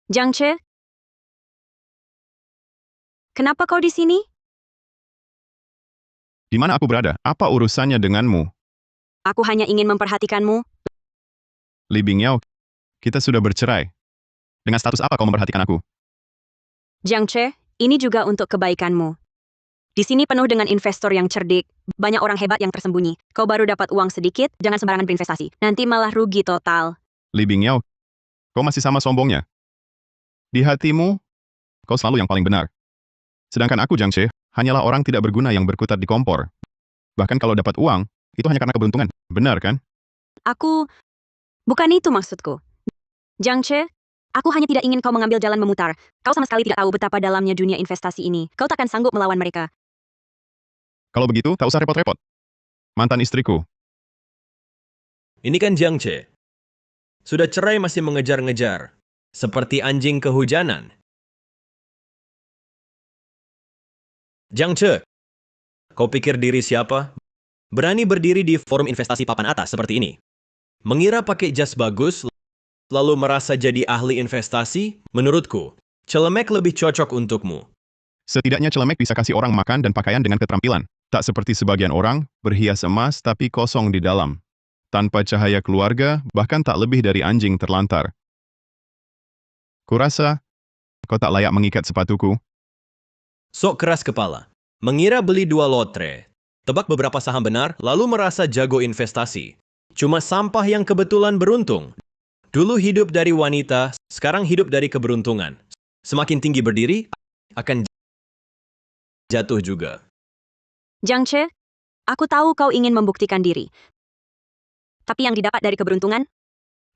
Jiang Che? Kenapa kau di sini? Di mana aku berada? Apa urusannya denganmu? Aku hanya ingin memperhatikanmu. Li Bingyao, kita sudah bercerai. Dengan status apa kau memperhatikan aku? Jiang Che, ini juga untuk kebaikanmu. Di sini penuh dengan investor yang cerdik, banyak orang hebat yang tersembunyi. Kau baru dapat uang sedikit, jangan sembarangan berinvestasi. Nanti malah rugi total. Li Bingyao, kau masih sama sombongnya. Di hatimu, kau selalu yang paling benar. Sedangkan aku, Jiang Che, hanyalah orang tidak berguna yang berkutat di kompor. Bahkan kalau dapat uang, itu hanya karena keberuntungan. Benar kan? Bukan itu maksudku. Jiang Che, aku hanya tidak ingin kau mengambil jalan memutar. Kau sama sekali tidak tahu betapa dalamnya dunia investasi ini. Kau takkan sanggup melawan mereka. Kalau begitu, tak usah repot-repot. Mantan istriku. Ini kan Jiang Che. Sudah cerai masih mengejar-ngejar. Seperti anjing kehujanan. Jiang Che, kau pikir diri siapa? Berani berdiri di forum investasi papan atas seperti ini. Mengira pakai jas bagus, lalu merasa jadi ahli investasi? Menurutku, celemek lebih cocok untukmu. Setidaknya celemek bisa kasih orang makan dan pakaian dengan keterampilan. Tak seperti sebagian orang, berhias emas tapi kosong di dalam. Tanpa cahaya keluarga, bahkan tak lebih dari anjing terlantar. Kurasa, kau tak layak mengikat sepatuku. Sok keras kepala. Mengira beli 2 lotre. Tebak beberapa saham benar, lalu merasa jago investasi. Cuma sampah yang kebetulan beruntung. Dulu hidup dari wanita, sekarang hidup dari keberuntungan. Semakin tinggi berdiri, akan jatuh juga. Jiang Che, aku tahu kau ingin membuktikan diri. Tapi yang didapat dari keberuntungan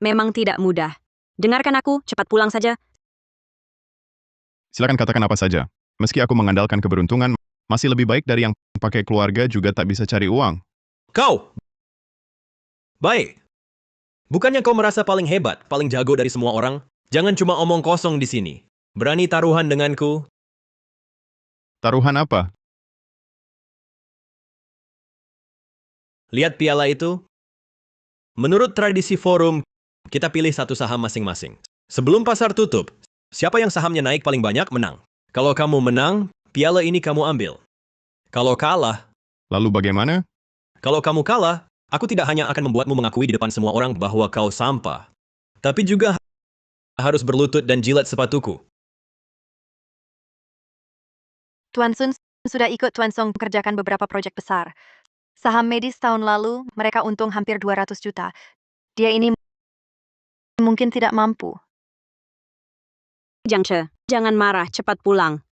memang tidak mudah. Dengarkan aku, cepat pulang saja. Silakan katakan apa saja. Meski aku mengandalkan keberuntungan, masih lebih baik dari yang pakai keluarga juga tak bisa cari uang. Kau! Baik. Bukannya kau merasa paling hebat, paling jago dari semua orang? Jangan cuma omong kosong di sini. Berani taruhan denganku? Taruhan apa? Lihat piala itu? Menurut tradisi forum, kita pilih satu saham masing-masing. Sebelum pasar tutup, siapa yang sahamnya naik paling banyak menang. Kalau kamu menang, piala ini kamu ambil. Kalau kalah, Lalu bagaimana? Kalau kamu kalah, aku tidak hanya akan membuatmu mengakui di depan semua orang bahwa kau sampah, tapi juga harus berlutut dan jilat sepatuku. Tuan Sun sudah ikut Tuan Song mengerjakan beberapa proyek besar. Saham medis tahun lalu, mereka untung hampir 200 juta. Dia ini mungkin tidak mampu. Jiang Che, jangan marah, cepat pulang.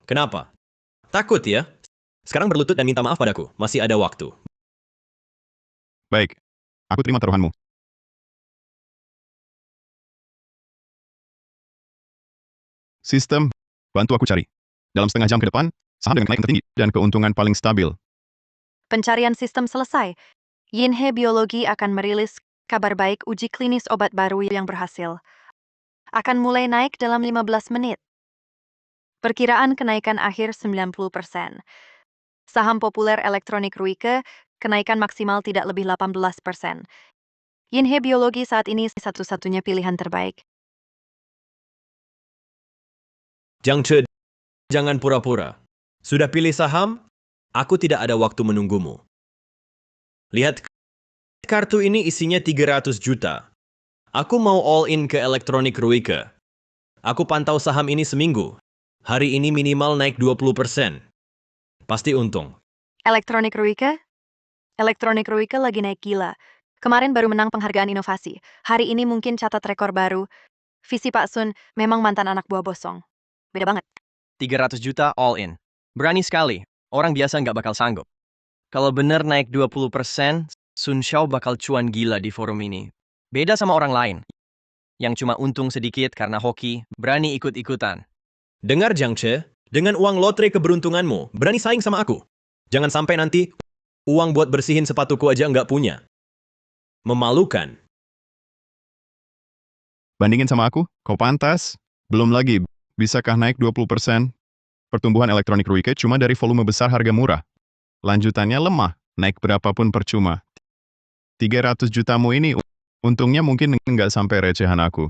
Kenapa? Takut ya? Sekarang berlutut dan minta maaf padaku. Masih ada waktu. Baik, aku terima taruhanmu. Sistem, bantu aku cari. Dalam setengah jam ke depan, saham dengan kenaikan tertinggi dan keuntungan paling stabil. Pencarian sistem selesai. Yinhe Biologi akan merilis kabar baik uji klinis obat baru yang berhasil. Akan mulai naik dalam 15 menit. Perkiraan kenaikan akhir 90%. Saham populer elektronik Ruike, kenaikan maksimal tidak lebih 18%. Yinhe Biologi saat ini satu-satunya pilihan terbaik. Jiang Che, jangan pura-pura. Sudah pilih saham? Aku tidak ada waktu menunggumu. Lihat, kartu ini isinya 300 juta. Aku mau all in ke elektronik Ruike. Aku pantau saham ini seminggu. Hari ini minimal naik 20%. Pasti untung. Elektronik Ruike? Elektronik Ruike lagi naik gila. Kemarin baru menang penghargaan inovasi. Hari ini mungkin catat rekor baru. Visi Pak Sun memang mantan anak buah bosong. Beda banget. 300 juta all in. Berani sekali. Orang biasa nggak bakal sanggup. Kalau bener naik 20%, Sun Xiao bakal cuan gila di forum ini. Beda sama orang lain. Yang cuma untung sedikit karena hoki, berani ikut-ikutan. Dengar Jiang Che, dengan uang lotre keberuntunganmu, berani saing sama aku. Jangan sampai nanti uang buat bersihin sepatuku aja nggak punya. Memalukan. Bandingin sama aku, kau pantas. Belum lagi, bisakah naik 20%? Pertumbuhan elektronik Ruike cuma dari volume besar harga murah. Lanjutannya lemah, naik berapapun percuma. 300 jutamu ini, untungnya mungkin nggak sampai recehan aku.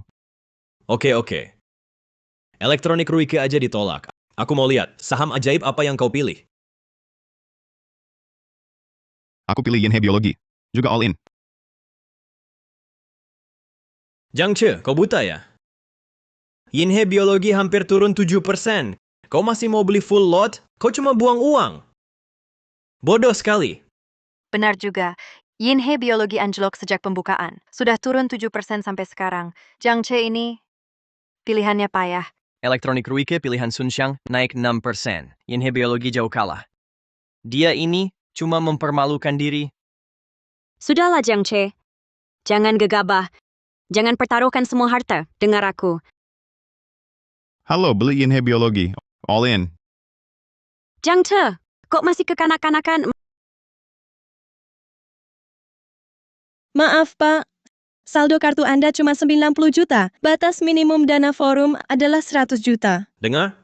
Oke. Elektronik Ruike aja ditolak. Aku mau lihat, saham ajaib apa yang kau pilih. Aku pilih Yinhe Biologi, juga all in. Jiang Che, kau buta ya? Yinhe Biologi hampir turun 7%. Kau masih mau beli full lot? Kau cuma buang uang. Bodoh sekali. Benar juga. Yinhe Biologi anjlok sejak pembukaan. Sudah turun 7% sampai sekarang. Jiang Che ini pilihannya payah. Elektronik Ruike pilihan Sun Xiang naik 6%. Yinhe Biologi jauh kalah. Dia ini cuma mempermalukan diri. Sudahlah Jiang Che. Jangan gegabah. Jangan pertaruhkan semua harta. Dengar aku. Halo, beli Yinhe Biologi, all in. Jiang Che, kok masih kekanak-kanakan? Maaf, Pak. Saldo kartu Anda cuma 90 juta. Batas minimum dana forum adalah 100 juta. Dengar?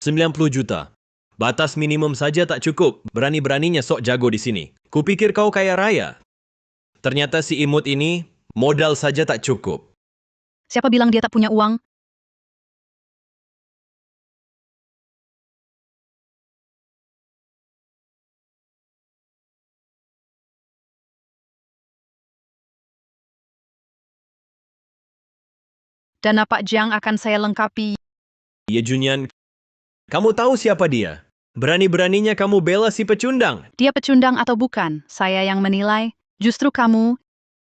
90 juta. Batas minimum saja tak cukup. Berani-beraninya sok jago di sini. Kupikir kau kaya raya. Ternyata si imut ini modal saja tak cukup. Siapa bilang dia tak punya uang? Dana Pak Jiang akan saya lengkapi. Ye Junyan, kamu tahu siapa dia? Berani-beraninya kamu bela si pecundang. Dia pecundang atau bukan, saya yang menilai. Justru kamu,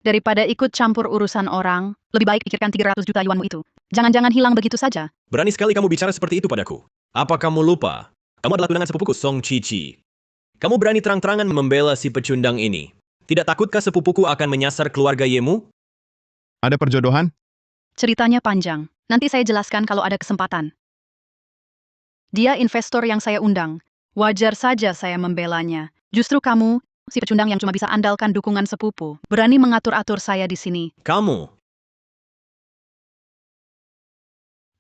daripada ikut campur urusan orang, lebih baik pikirkan 300 juta yuanmu itu. Jangan-jangan hilang begitu saja. Berani sekali kamu bicara seperti itu padaku. Apa kamu lupa? Kamu adalah tunangan sepupuku, Song Cici. Kamu berani terang-terangan membela si pecundang ini. Tidak takutkah sepupuku akan menyasar keluarga Yemu? Ada perjodohan? Ceritanya panjang. Nanti saya jelaskan kalau ada kesempatan. Dia investor yang saya undang. Wajar saja saya membelanya. Justru kamu, si pecundang yang cuma bisa andalkan dukungan sepupu, berani mengatur-atur saya di sini. Kamu.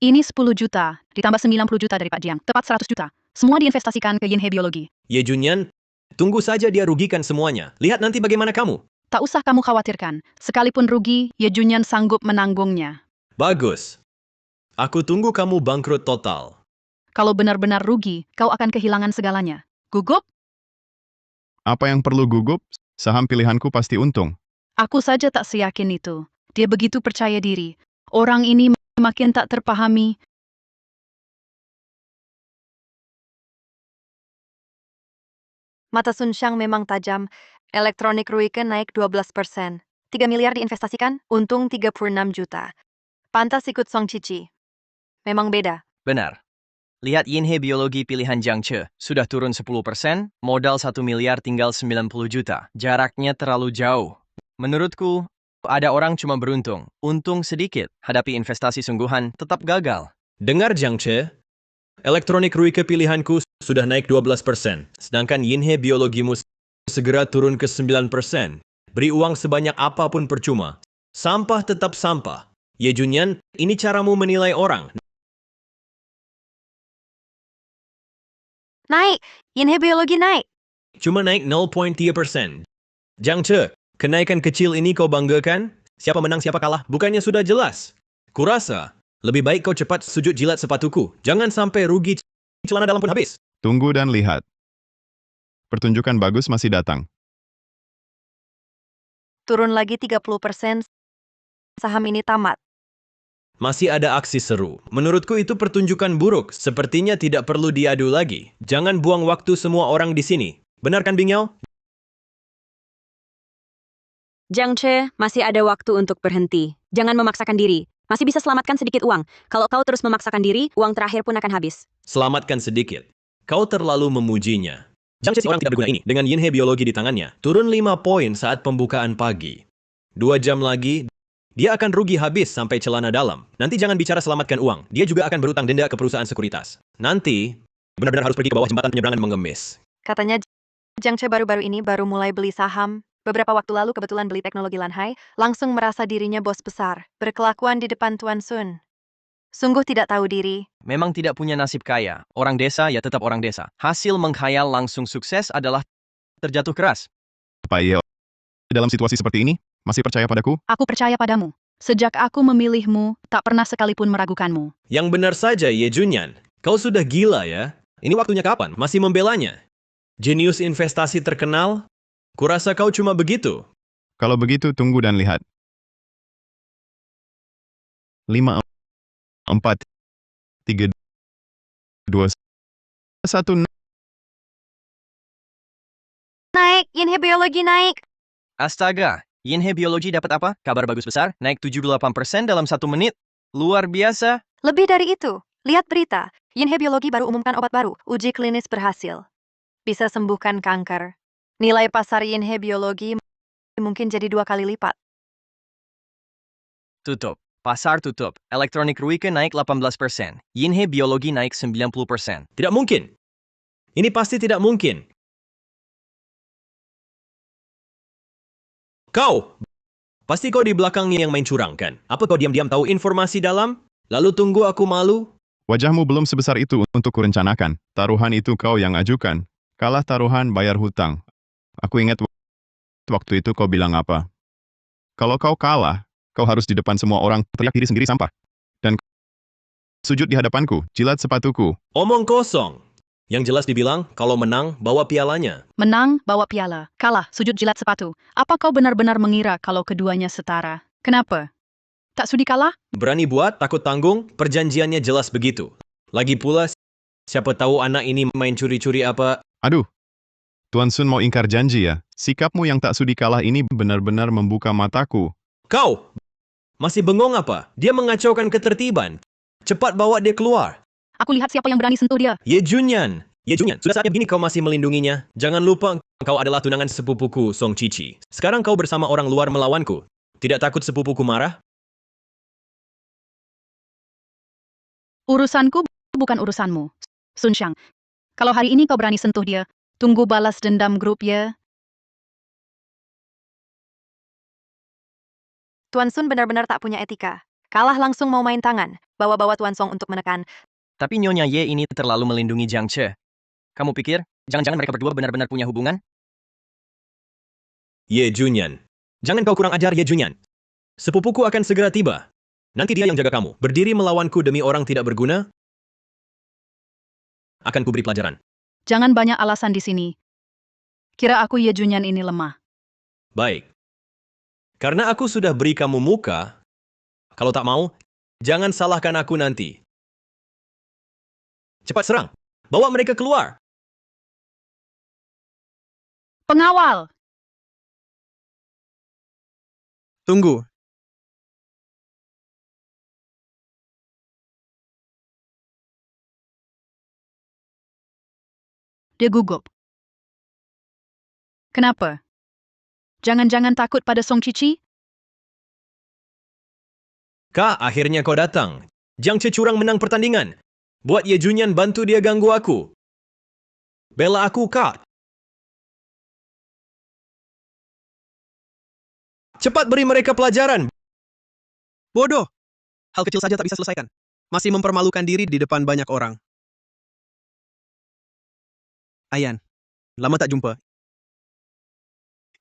Ini 10 juta, ditambah 90 juta dari Pak Jiang. Tepat 100 juta. Semua diinvestasikan ke Yinhe Biologi. Ye Junyan, tunggu saja dia rugikan semuanya. Lihat nanti bagaimana kamu. Tak usah kamu khawatirkan. Sekalipun rugi, Ye Junyan sanggup menanggungnya. Bagus. Aku tunggu kamu bangkrut total. Kalau benar-benar rugi, kau akan kehilangan segalanya. Gugup? Apa yang perlu gugup? Saham pilihanku pasti untung. Aku saja tak seyakin itu. Dia begitu percaya diri. Orang ini makin tak terpahami. Mata Sun Xiang memang tajam. Elektronik Ruike naik 12%. 3 miliar diinvestasikan, untung 36 juta. Pantas ikut Song Cici. Memang beda. Benar. Lihat Yinhe biologi pilihan Jiang Che, sudah turun 10%, modal 1 miliar tinggal 90 juta. Jaraknya terlalu jauh. Menurutku, ada orang cuma beruntung, untung sedikit, hadapi investasi sungguhan tetap gagal. Dengar Jiang Che, elektronik Ruike pilihanku sudah naik 12%, sedangkan Yinhe biologimu segera turun ke 9%. Beri uang sebanyak apapun percuma. Sampah tetap sampah. Ye Junyan, ini caramu menilai orang. Naik! Yinhe biologi naik! Cuma naik 0,3%. Jiang Che, kenaikan kecil ini kau banggakan? Siapa menang siapa kalah, bukannya sudah jelas? Kurasa, lebih baik kau cepat sujud jilat sepatuku. Jangan sampai rugi celana dalam pun habis. Tunggu dan lihat. Pertunjukan bagus masih datang. Turun lagi 30%. Saham ini tamat. Masih ada aksi seru. Menurutku itu pertunjukan buruk. Sepertinya tidak perlu diadu lagi. Jangan buang waktu semua orang di sini. Benar kan, Bing Yao? Jiang Che, masih ada waktu untuk berhenti. Jangan memaksakan diri. Masih bisa selamatkan sedikit uang. Kalau kau terus memaksakan diri, uang terakhir pun akan habis. Selamatkan sedikit. Kau terlalu memujinya. Jiang Che si orang tidak berguna ini, dengan Yinhe biologi di tangannya, turun 5 poin saat pembukaan pagi. 2 jam lagi, dia akan rugi habis sampai celana dalam. Nanti jangan bicara selamatkan uang. Dia juga akan berutang denda ke perusahaan sekuritas. Nanti, benar-benar harus pergi ke bawah jembatan penyeberangan mengemis. Katanya Jiang Che baru-baru ini baru mulai beli saham. Beberapa waktu lalu kebetulan beli teknologi Lanhai, langsung merasa dirinya bos besar. Berkelakuan di depan Tuan Sun. Sungguh tidak tahu diri. Memang tidak punya nasib kaya. Orang desa ya tetap orang desa. Hasil menghayal langsung sukses adalah terjatuh keras. Pak Ye, dalam situasi seperti ini, masih percaya padaku? Aku percaya padamu. Sejak aku memilihmu, tak pernah sekalipun meragukanmu. Yang benar saja, Ye Junyan. Kau sudah gila ya? Ini waktunya kapan? Masih membelanya? Jenius investasi terkenal? Kurasa kau cuma begitu. Kalau begitu, tunggu dan lihat. 5, 4, 3, 2, 1. Naik! Yinhe biologi naik! Astaga, Yinhe biologi dapat apa? Kabar bagus besar, naik 78% dalam 1 menit. Luar biasa. Lebih dari itu. Lihat berita. Yinhe biologi baru umumkan obat baru. Uji klinis berhasil. Bisa sembuhkan kanker. Nilai pasar Yinhe biologi mungkin jadi 2 kali lipat. Tutup. Pasar tutup. Elektronik Ruike naik 18%. Yinhe biologi naik 90%. Tidak mungkin. Ini pasti tidak mungkin. Kau! Pasti kau di belakangnya yang main curang, kan? Apa kau diam-diam tahu informasi dalam? Lalu tunggu aku malu? Wajahmu belum sebesar itu untuk kurencanakan. Taruhan itu kau yang ajukan. Kalah taruhan, bayar hutang. Aku ingat waktu itu kau bilang apa. Kalau kau kalah, kau harus di depan semua orang teriak diri sendiri sampah. Dan sujud di hadapanku, jilat sepatuku. Omong kosong. Yang jelas dibilang, kalau menang, bawa pialanya. Menang, bawa piala. Kalah, sujud jilat sepatu. Apa kau benar-benar mengira kalau keduanya setara? Kenapa? Tak sudi kalah? Berani buat, takut tanggung, perjanjiannya jelas begitu. Lagi pula, siapa tahu anak ini main curi-curi apa. Aduh, Tuan Sun mau ingkar janji ya. Sikapmu yang tak sudi kalah ini benar-benar membuka mataku. Kau! Masih bengong apa? Dia mengacaukan ketertiban. Cepat bawa dia keluar. Aku lihat siapa yang berani sentuh dia. Ye Junyan! Ye Junyan, sudah saatnya begini kau masih melindunginya. Jangan lupa, kau adalah tunangan sepupuku, Song Cici. Sekarang kau bersama orang luar melawanku. Tidak takut sepupuku marah? Urusanku bukan urusanmu. Sun Xiang. Kalau hari ini kau berani sentuh dia, tunggu balas dendam grup ya. Tuan Sun benar-benar tak punya etika. Kalah langsung mau main tangan. Bawa-bawa Tuan Song untuk menekan. Tapi Nyonya Ye ini terlalu melindungi Jiang Che. Kamu pikir, jangan-jangan mereka berdua benar-benar punya hubungan? Ye Junyan. Jangan kau kurang ajar, Ye Junyan. Sepupuku akan segera tiba. Nanti dia yang jaga kamu. Berdiri melawanku demi orang tidak berguna? akan kuberi pelajaran. Jangan banyak alasan di sini. Kira aku Ye Junyan ini lemah. Baik. Karena aku sudah beri kamu muka, kalau tak mau, jangan salahkan aku nanti. Cepat serang. Bawa mereka keluar. Pengawal! Tunggu. Dia gugup. Kenapa? Jangan-jangan takut pada Song Cici? Kak, akhirnya kau datang. Jiang Che curang menang pertandingan. Buat Ye Junyan bantu dia ganggu aku. Bela aku, Kak. Cepat beri mereka pelajaran. Bodoh. Hal kecil saja tak bisa selesaikan. Masih mempermalukan diri di depan banyak orang. Ayan, lama tak jumpa.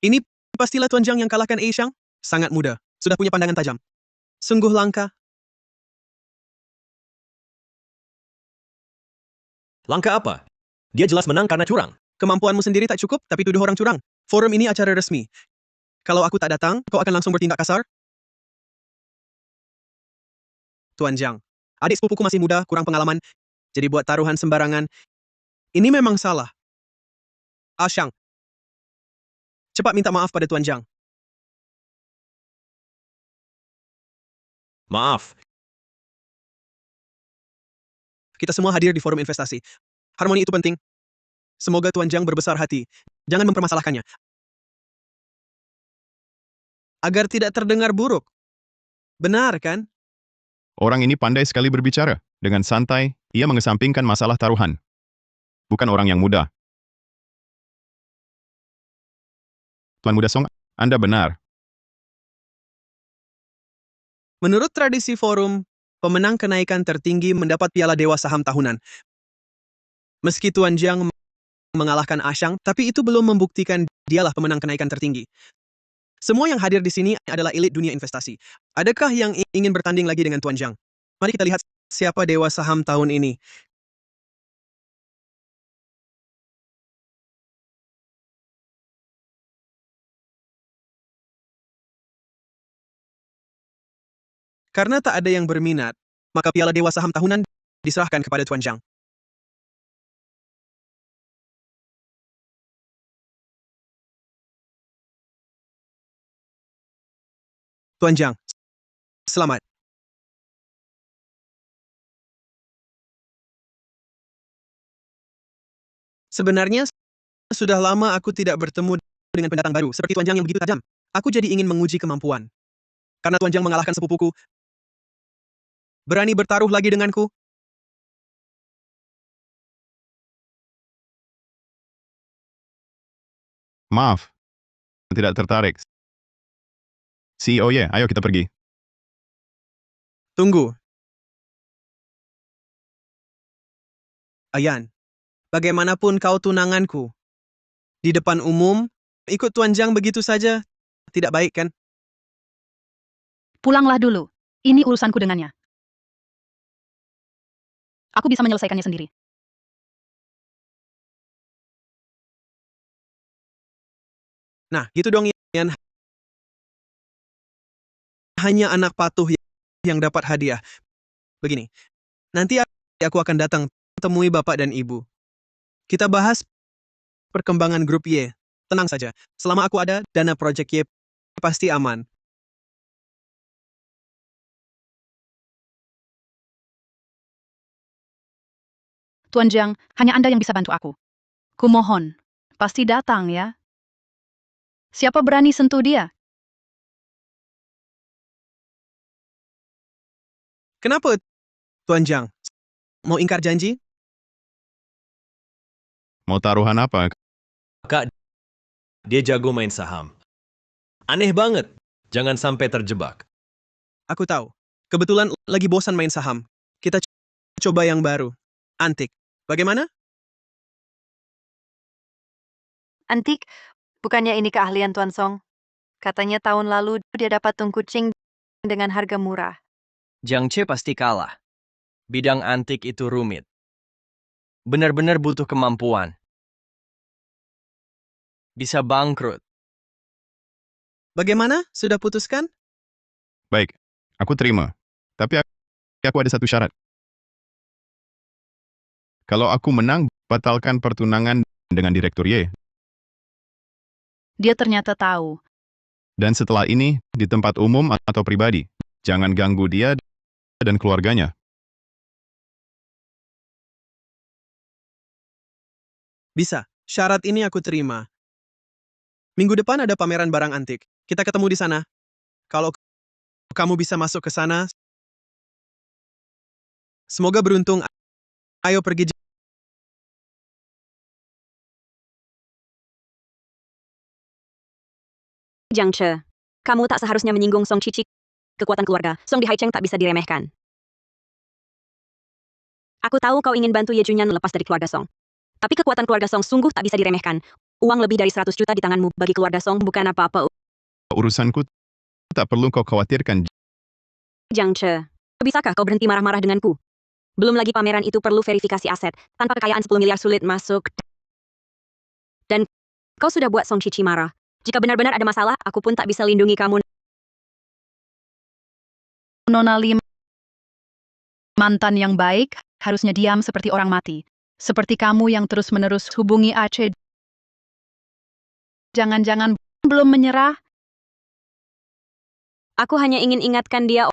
Ini pastilah Tuan Jiang yang kalahkan Shang. Sangat muda, sudah punya pandangan tajam. Sungguh langka. Langkah apa? Dia jelas menang karena curang. Kemampuanmu sendiri tak cukup, tapi tuduh orang curang. Forum ini acara resmi. Kalau aku tak datang, kau akan langsung bertindak kasar? Tuan Jiang, adik sepupuku masih muda, kurang pengalaman, jadi buat taruhan sembarangan. Ini memang salah. Shang, cepat minta maaf pada Tuan Jiang. Maaf. Kita semua hadir di forum investasi. Harmoni itu penting. Semoga Tuan Jiang berbesar hati. Jangan mempermasalahkannya. Agar tidak terdengar buruk. Benar, kan? Orang ini pandai sekali berbicara. Dengan santai, ia mengesampingkan masalah taruhan. Bukan orang yang muda. Tuan Muda Song, Anda benar. Menurut tradisi forum, pemenang kenaikan tertinggi mendapat piala Dewa Saham tahunan. Meski Tuan Jiang mengalahkan Shang, tapi itu belum membuktikan dialah pemenang kenaikan tertinggi. Semua yang hadir di sini adalah elit dunia investasi. Adakah yang ingin bertanding lagi dengan Tuan Jiang? Mari kita lihat siapa Dewa Saham tahun ini. Karena tak ada yang berminat, maka piala Dewa Saham tahunan diserahkan kepada Tuan Jiang. Tuan Jiang, selamat. Sebenarnya, sudah lama aku tidak bertemu dengan pendatang baru seperti Tuan Jiang yang begitu tajam. Aku jadi ingin menguji kemampuan. Karena Tuan Jiang mengalahkan sepupuku, berani bertaruh lagi denganku? Maaf. Tidak tertarik. CEO Ye, ayo kita pergi. Tunggu. Ayan, bagaimanapun kau tunanganku. Di depan umum, ikut Tuan Jiang begitu saja, tidak baik kan? Pulanglah dulu. Ini urusanku dengannya. Aku bisa menyelesaikannya sendiri. Nah, gitu dong, Yan. Hanya anak patuh yang dapat hadiah. Begini, nanti aku akan datang temui bapak dan ibu. Kita bahas perkembangan grup Y. Tenang saja, selama aku ada, dana proyek Y pasti aman. Tuan Jiang, hanya Anda yang bisa bantu aku. Kumohon, pasti datang ya. Siapa berani sentuh dia? Kenapa, Tuan Jiang? Mau ingkar janji? Mau taruhan apa? Kak, dia jago main saham. Aneh banget. Jangan sampai terjebak. Aku tahu. Kebetulan lagi bosan main saham. Kita coba yang baru. Antik. Bagaimana? Antik, bukannya ini keahlian Tuan Song? Katanya tahun lalu dia dapat tung kucing dengan harga murah. Jiang Che pasti kalah. Bidang antik itu rumit. benar-benar butuh kemampuan. Bisa bangkrut. Bagaimana? Sudah putuskan? Baik, aku terima. Tapi aku ada satu syarat. Kalau aku menang, batalkan pertunangan dengan Direktur Y. Dia ternyata tahu. Dan setelah ini, di tempat umum atau pribadi, jangan ganggu dia dan keluarganya. Bisa. Syarat ini aku terima. Minggu depan ada pameran barang antik. Kita ketemu di sana. Kalau kamu bisa masuk ke sana, semoga beruntung. Ayo pergi. Jiang Che, kamu tak seharusnya menyinggung Song Cici. Kekuatan keluarga, Song di Haicheng tak bisa diremehkan. Aku tahu kau ingin bantu Ye Junyan lepas dari keluarga Song. Tapi kekuatan keluarga Song sungguh tak bisa diremehkan. Uang lebih dari 100 juta di tanganmu bagi keluarga Song bukan apa-apa. Urusanku tak perlu kau khawatirkan. Jiang Che, bisakah kau berhenti marah-marah denganku? Belum lagi pameran itu perlu verifikasi aset. Tanpa kekayaan 10 miliar sulit masuk. Dan kau sudah buat Song Cici marah. Jika benar-benar ada masalah, aku pun tak bisa lindungi kamu. Nona Lim, mantan yang baik, harusnya diam seperti orang mati. Seperti kamu yang terus-menerus hubungi Aceh. Jangan-jangan belum menyerah? Aku hanya ingin ingatkan dia.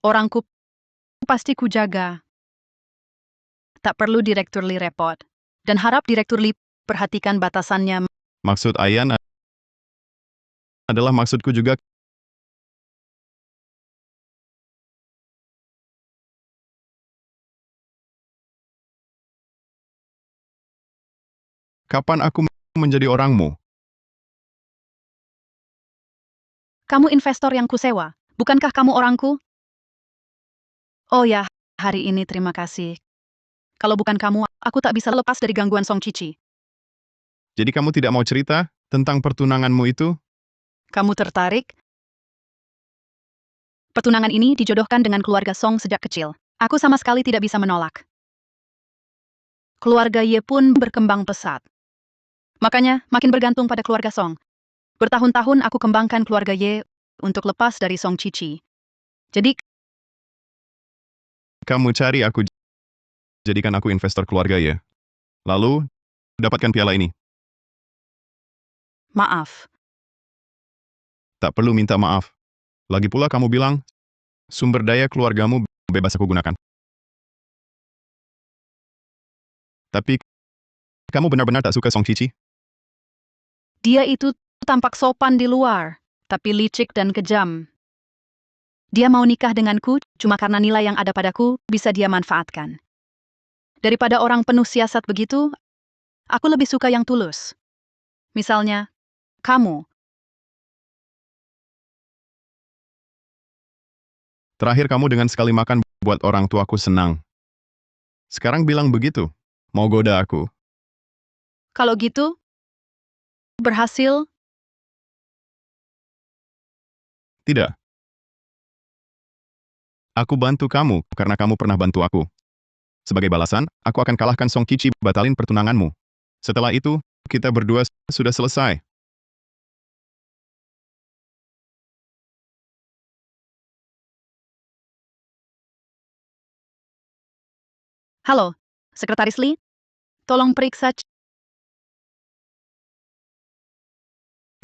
Orangku pasti kujaga. Tak perlu Direktur Li repot. Dan harap Direktur Li perhatikan batasannya. Maksud Ayan adalah maksudku juga. Kapan aku menjadi orangmu? Kamu investor yang kusewa, bukankah kamu orangku? Oh ya, hari ini terima kasih. Kalau bukan kamu, aku tak bisa lepas dari gangguan Song Cici. Jadi kamu tidak mau cerita tentang pertunanganmu itu? Kamu tertarik? Pertunangan ini dijodohkan dengan keluarga Song sejak kecil. Aku sama sekali tidak bisa menolak. Keluarga Ye pun berkembang pesat. Makanya, makin bergantung pada keluarga Song. Bertahun-tahun aku kembangkan keluarga Ye untuk lepas dari Song Cici. Jadi, kamu cari aku, jadikan aku investor keluarga ya. Lalu, dapatkan piala ini. maaf. Tak perlu minta maaf. Lagi pula kamu bilang, sumber daya keluargamu bebas aku gunakan. Tapi, kamu benar-benar tak suka Song Cici? Dia itu tampak sopan di luar, tapi licik dan kejam. Dia mau nikah denganku cuma karena nilai yang ada padaku bisa dia manfaatkan. Daripada orang penuh siasat begitu, aku lebih suka yang tulus. Misalnya, kamu. Terakhir kamu dengan sekali makan buat orang tuaku senang. Sekarang bilang begitu, mau goda aku. Kalau gitu, berhasil? Tidak. Aku bantu kamu karena kamu pernah bantu aku. Sebagai balasan, aku akan kalahkan Song Cici batalin pertunanganmu. Setelah itu, kita berdua sudah selesai. Halo, Sekretaris Lee? Tolong periksa.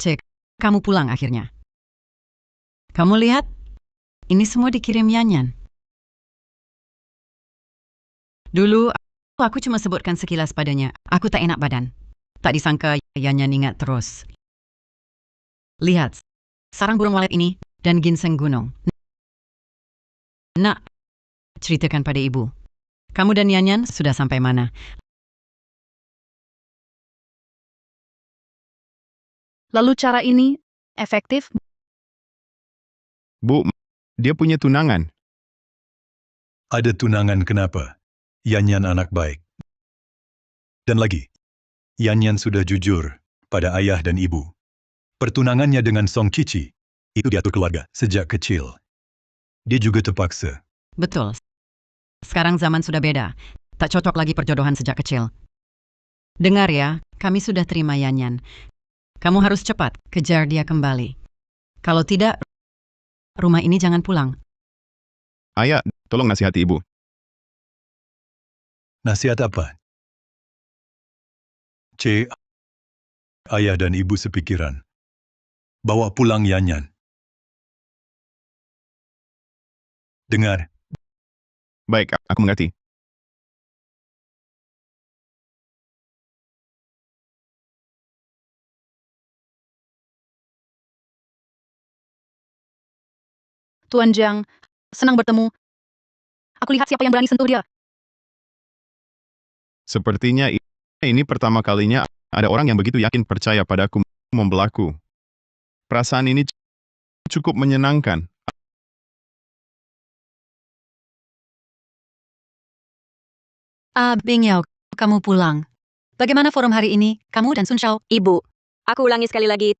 Cek, kamu pulang akhirnya. Kamu lihat? Ini semua dikirim Yanyan. Dulu, aku cuma sebutkan sekilas padanya. Aku tak enak badan. Tak disangka Yanyan ingat terus. Lihat, sarang burung walet ini dan ginseng gunung. Nak, ceritakan pada ibu. Kamu dan Yanyan sudah sampai mana? Lalu cara ini efektif? Bu, dia punya tunangan. Ada tunangan kenapa? Yanyan anak baik. Dan lagi, Yanyan sudah jujur pada ayah dan ibu. Pertunangannya dengan Song Cici, itu diatur keluarga sejak kecil. Dia juga terpaksa. Betul. Sekarang zaman sudah beda. Tak cocok lagi perjodohan sejak kecil. Dengar ya, kami sudah terima Yanyan. Kamu harus cepat kejar dia kembali. Kalau tidak, rumah ini jangan pulang. Ayah, tolong nasihati ibu. Nasihat apa? Ayah dan ibu sepikiran. Bawa pulang Yanyan. Dengar, Baik, aku mengerti. Tuan Jiang, senang bertemu. Aku lihat siapa yang berani sentuh dia. Sepertinya ini pertama kalinya ada orang yang begitu yakin percaya padaku membelaku. Perasaan ini cukup menyenangkan. Bing Yao, kamu pulang. Bagaimana forum hari ini, kamu dan Sun Xiao? Ibu, aku ulangi sekali lagi.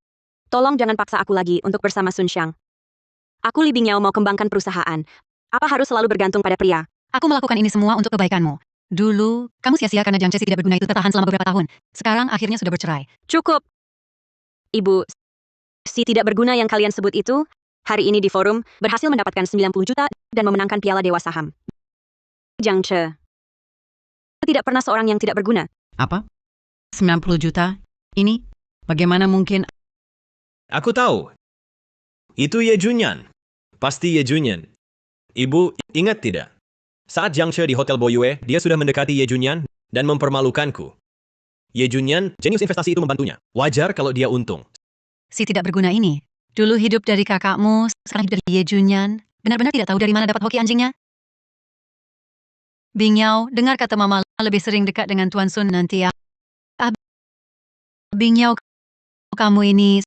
Tolong jangan paksa aku lagi untuk bersama Sun Xiang. Aku Li Bingyao mau kembangkan perusahaan. Apa harus selalu bergantung pada pria? Aku melakukan ini semua untuk kebaikanmu. Dulu, kamu sia-sia karena Jiang Chesi tidak berguna itu tertahan selama beberapa tahun. Sekarang akhirnya sudah bercerai. Cukup. Ibu, si tidak berguna yang kalian sebut itu, hari ini di forum, berhasil mendapatkan 90 juta dan memenangkan piala Dewa Saham. Jiang Che. Tidak pernah seorang yang tidak berguna. Apa? 90 juta? Ini? Bagaimana mungkin? Aku tahu. Itu Ye Junyan. Pasti Ye Junyan. Ibu, ingat tidak? Saat Jiang Che di Hotel Boyue, dia sudah mendekati Ye Junyan dan mempermalukanku. Ye Junyan, jenius investasi itu membantunya. Wajar kalau dia untung. Si tidak berguna ini. Dulu hidup dari kakakmu, sekarang hidup dari Ye Junyan. Benar-benar tidak tahu dari mana dapat hoki anjingnya? Bing Yao, dengar kata Mama lebih sering dekat dengan Tuan Sun nanti ya. Bing Yao, kamu ini...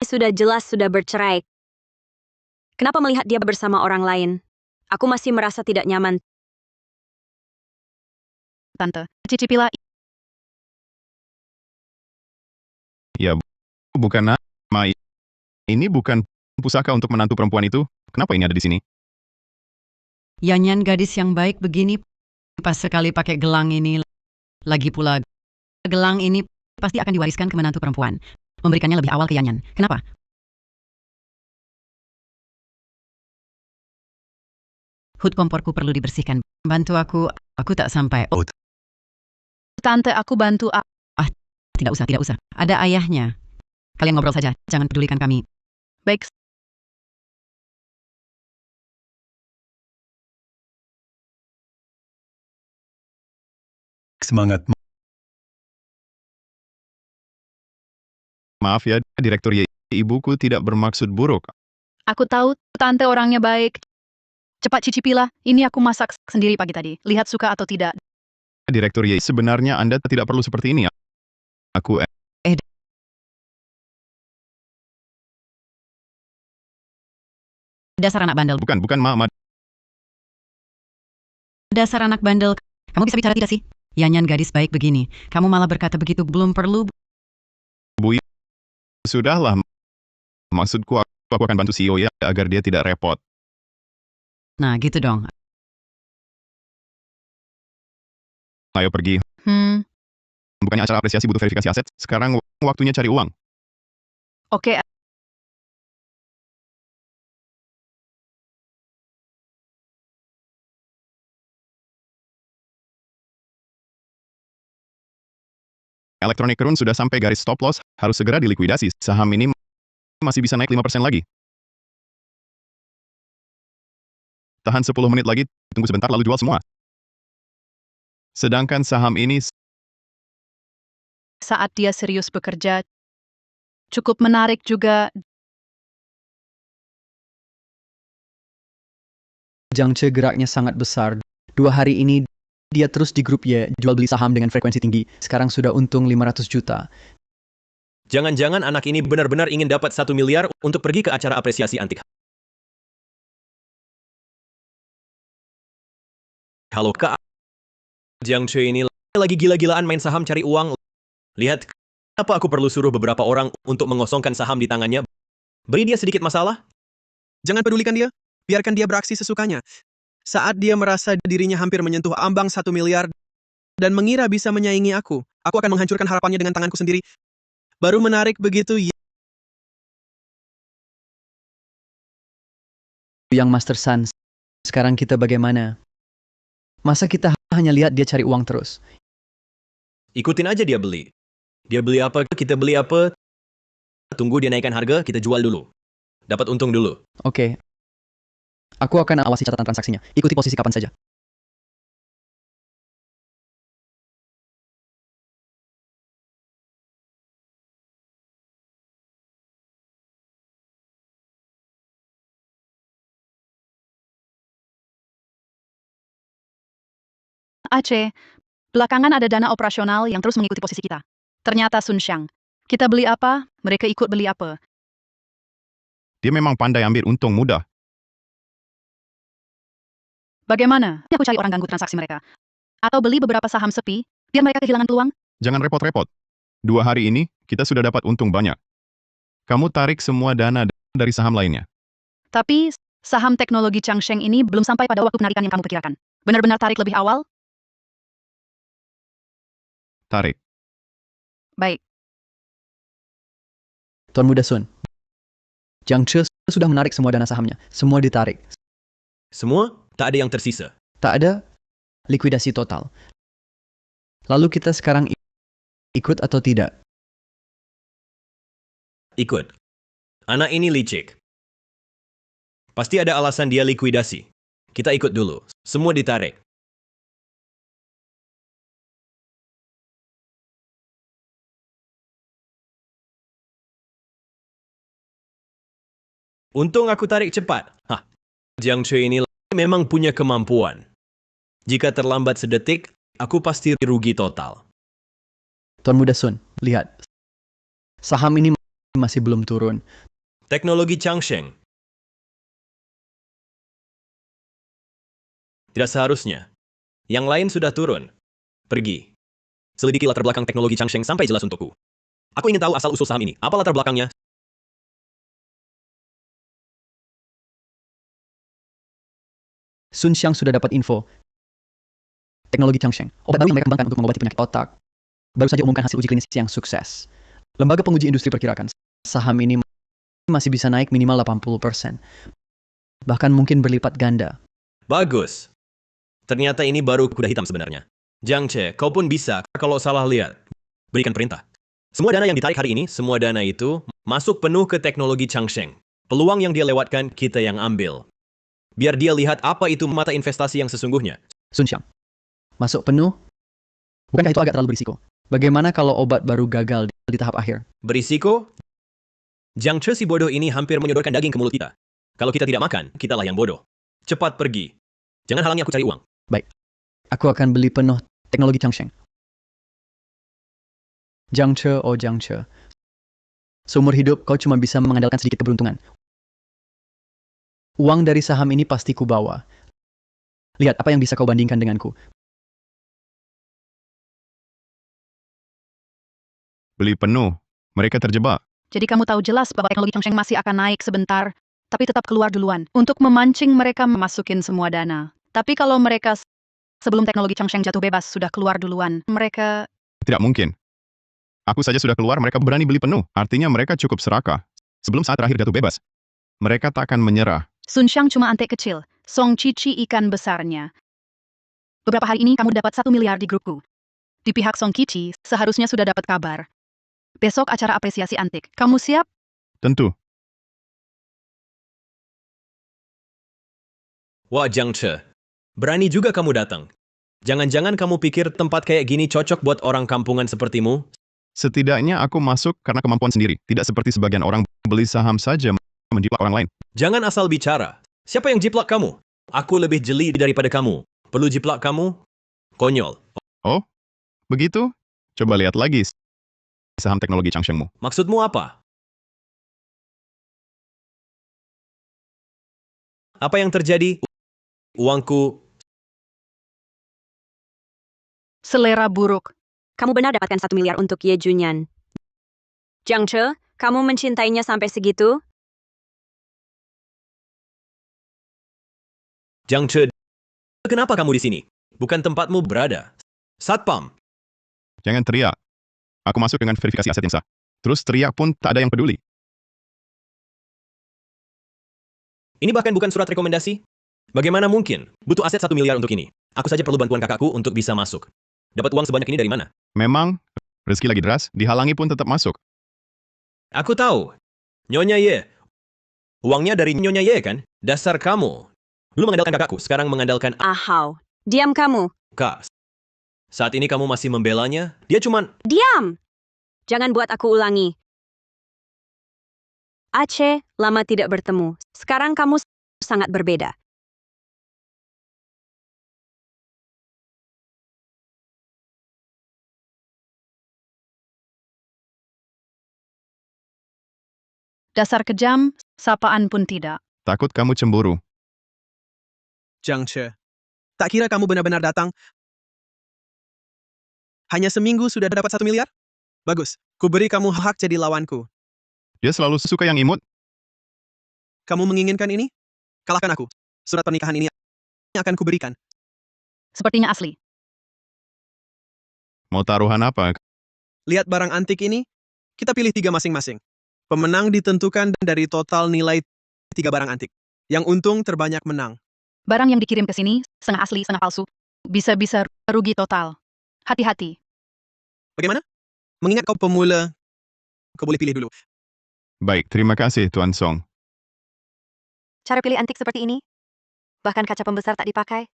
Sudah jelas sudah bercerai. Kenapa melihat dia bersama orang lain? Aku masih merasa tidak nyaman. Tante, cicipilah. Ya, bukan nama. Ini bukan pusaka untuk menantu perempuan itu. Kenapa ini ada di sini? Yanyan gadis yang baik begini, pas sekali pakai gelang ini. Lagi pula, gelang ini pasti akan diwariskan ke menantu perempuan. Memberikannya lebih awal ke Yanyan. Kenapa? Hut komporku perlu dibersihkan. Bantu aku tak sampai. Oh, Tante, aku bantu. tidak usah. Ada ayahnya. Kalian ngobrol saja, jangan pedulikan kami. Baik. semangat. Maaf ya, Direktur Ye. Ibuku tidak bermaksud buruk. Aku tahu, Tante orangnya baik. Cepat cicipilah, ini aku masak sendiri pagi tadi. Lihat suka atau tidak. Direktur Ye, sebenarnya Anda tidak perlu seperti ini. Aku Dasar anak bandel. bukan Mama. Dasar anak bandel. Kamu bisa bicara tidak sih? Yanyan gadis baik begini. Kamu malah berkata begitu, belum perlu. Bu, sudahlah. Maksudku, aku akan bantu CEO ya, agar dia tidak repot. Nah, gitu dong. Ayo pergi. Bukannya acara apresiasi butuh verifikasi aset, sekarang waktunya cari uang. Oke. Electronic Rune sudah sampai garis stop loss, harus segera dilikuidasi. Saham ini masih bisa naik 5% lagi. Tahan 10 menit lagi, tunggu sebentar lalu jual semua. Sedangkan saham ini Saat dia serius bekerja, cukup menarik juga. Jiang Che geraknya sangat besar. 2 hari ini dia terus di grup Y, jual beli saham dengan frekuensi tinggi. Sekarang sudah untung 500 juta. Jangan-jangan anak ini benar-benar ingin dapat 1 miliar untuk pergi ke acara apresiasi antik. Halo Kak. Jiang Che ini lagi gila-gilaan main saham cari uang. Lihat Apa aku perlu suruh beberapa orang untuk mengosongkan saham di tangannya? Beri dia sedikit masalah? Jangan pedulikan dia. Biarkan dia beraksi sesukanya. Saat dia merasa dirinya hampir menyentuh ambang 1 miliar dan mengira bisa menyaingi aku akan menghancurkan harapannya dengan tanganku sendiri. Baru menarik begitu, Yang Master Sun, sekarang kita bagaimana? Masa kita hanya lihat dia cari uang terus? Ikutin aja dia beli. Dia beli apa, kita beli apa. Tunggu dia naikkan harga, kita jual dulu. Dapat untung dulu. Oke. Aku akan awasi catatan transaksinya. Ikuti posisi kapan saja. Aceh, belakangan ada dana operasional yang terus mengikuti posisi kita. Ternyata Sun Xiang. Kita beli apa, mereka ikut beli apa. Dia memang pandai ambil untung mudah. Bagaimana? Aku cari orang ganggu transaksi mereka. Atau beli beberapa saham sepi, biar mereka kehilangan peluang. Jangan repot-repot. 2 hari ini, kita sudah dapat untung banyak. Kamu tarik semua dana dari saham lainnya. Tapi, saham teknologi Changsheng ini belum sampai pada waktu penarikan yang kamu perkirakan. Benar-benar tarik lebih awal? Tarik. Baik. Tuan Muda Sun, Jiang Che sudah menarik semua dana sahamnya. Semua ditarik. Semua? Tak ada yang tersisa. Tak ada likuidasi total. Lalu kita sekarang ikut atau tidak? Ikut. Anak ini licik. Pasti ada alasan dia likuidasi. Kita ikut dulu. Semua ditarik. Untung aku tarik cepat. Hah. Jiang Che ini memang punya kemampuan. Jika terlambat sedetik, aku pasti rugi total. Tuan Muda Sun, lihat. Saham ini masih belum turun. Teknologi Changsheng. Tidak seharusnya. Yang lain sudah turun. Pergi. Selidiki latar belakang teknologi Changsheng sampai jelas untukku. Aku ingin tahu asal-usul saham ini. Apa latar belakangnya? Sun Xiang sudah dapat info. Teknologi Changsheng, obat baru yang mereka kembangkan untuk mengobati penyakit otak. Baru saja umumkan hasil uji klinis yang sukses. Lembaga penguji industri perkirakan, saham ini masih bisa naik minimal 80%. Bahkan mungkin berlipat ganda. Bagus. Ternyata ini baru kuda hitam sebenarnya. Jiang Che, kau pun bisa kalau salah lihat. Berikan perintah. Semua dana yang ditarik hari ini, semua dana itu masuk penuh ke teknologi Changsheng. Peluang yang dia lewatkan, kita yang ambil. Biar dia lihat apa itu mata investasi yang sesungguhnya. Sun Xiang, masuk penuh? Bukankah itu agak terlalu berisiko? Bagaimana kalau obat baru gagal di tahap akhir? Berisiko? Jiang Che si bodoh ini hampir menyodorkan daging ke mulut kita. Kalau kita tidak makan, kitalah yang bodoh. Cepat pergi. Jangan halangi aku cari uang. Baik. Aku akan beli penuh teknologi Changsheng. Jiang Che, oh Jiang Che. Seumur hidup kau cuma bisa mengandalkan sedikit keberuntungan. Uang dari saham ini pasti kubawa. Lihat apa yang bisa kau bandingkan denganku. Beli penuh. Mereka terjebak. Jadi kamu tahu jelas bahwa teknologi Changsheng masih akan naik sebentar, tapi tetap keluar duluan. Untuk memancing mereka memasukin semua dana. Tapi kalau mereka sebelum teknologi Changsheng jatuh bebas sudah keluar duluan, mereka... Tidak mungkin. Aku saja sudah keluar, mereka berani beli penuh. Artinya mereka cukup serakah. Sebelum saat terakhir jatuh bebas. Mereka tak akan menyerah. Sun Xiang cuma antek kecil, Song Cici ikan besarnya. Beberapa hari ini kamu dapat 1 miliar di grupku. Di pihak Song Cici, seharusnya sudah dapat kabar. Besok acara apresiasi antik. Kamu siap? Tentu. Wah Jiang Che, berani juga kamu datang. Jangan-jangan kamu pikir tempat kayak gini cocok buat orang kampungan sepertimu? Setidaknya aku masuk karena kemampuan sendiri. Tidak seperti sebagian orang beli saham saja menjiplak orang lain. Jangan asal bicara. Siapa yang jiplak kamu? Aku lebih jeli daripada kamu. Perlu jiplak kamu? Konyol. Oh, begitu? Coba lihat lagi saham teknologi Changshengmu. Maksudmu apa? Apa yang terjadi? Uangku. Selera buruk. Kamu benar dapatkan 1 miliar untuk Ye Junyan. Jiang Che, kamu mencintainya sampai segitu? Jiang Che, kenapa kamu di sini? Bukan tempatmu berada. Satpam. Jangan teriak. Aku masuk dengan verifikasi aset yang sah. Terus teriak pun tak ada yang peduli. Ini bahkan bukan surat rekomendasi. Bagaimana mungkin? Butuh aset 1 miliar untuk ini. Aku saja perlu bantuan kakakku untuk bisa masuk. Dapat uang sebanyak ini dari mana? Memang, rezeki lagi deras, dihalangi pun tetap masuk. Aku tahu. Nyonya Ye. Uangnya dari Nyonya Ye kan? Dasar kamu. Lu mengandalkan kakakku, sekarang mengandalkan Ahau. Diam kamu. Kak. Saat ini kamu masih membelanya? Dia cuman... Diam! Jangan buat aku ulangi. Aceh, lama tidak bertemu. Sekarang kamu sangat berbeda. Dasar kejam, sapaan pun tidak. Takut kamu cemburu. Jiang Che, tak kira kamu benar-benar datang. Hanya seminggu sudah dapat 1 miliar? Bagus, ku beri kamu hak jadi lawanku. Dia selalu suka yang imut. Kamu menginginkan ini? Kalahkan aku. Surat pernikahan ini akan kuberikan. Sepertinya asli. Mau taruhan apa? Lihat barang antik ini, kita pilih 3 masing-masing. Pemenang ditentukan dari total nilai 3 barang antik. Yang untung terbanyak menang. Barang yang dikirim ke sini, setengah asli, setengah palsu. Bisa-bisa rugi total. Hati-hati. Bagaimana? Mengingat kau pemula, kau boleh pilih dulu. Baik, terima kasih Tuan Song. Cara pilih antik seperti ini? Bahkan kaca pembesar tak dipakai?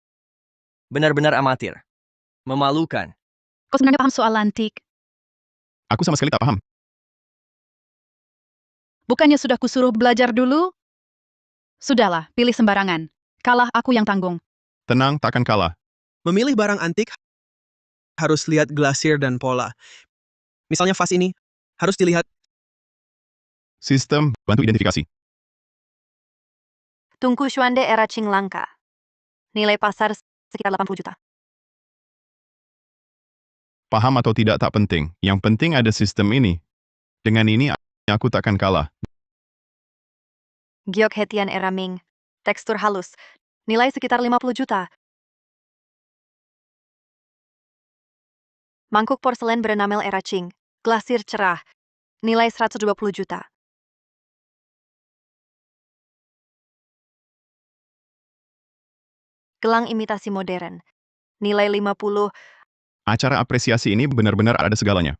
Benar-benar amatir. Memalukan. Kau sebenarnya paham soal antik? Aku sama sekali tak paham. Bukannya sudah kusuruh belajar dulu? Sudahlah, pilih sembarangan. Kalah aku yang tanggung. Tenang, takkan kalah. Memilih barang antik harus lihat glasir dan pola. Misalnya vas ini, harus dilihat. Sistem bantu identifikasi. Tungku Xuande era Qing langka. Nilai pasar sekitar 80 juta. Paham atau tidak tak penting. Yang penting ada sistem ini. Dengan ini, aku takkan kalah. Giok Hetian era Ming. Tekstur halus. Nilai sekitar 50 juta. Mangkuk porselen berenamel era Qing. Glasir cerah. Nilai 120 juta. Gelang imitasi modern. Nilai 50. Acara apresiasi ini benar-benar ada segalanya.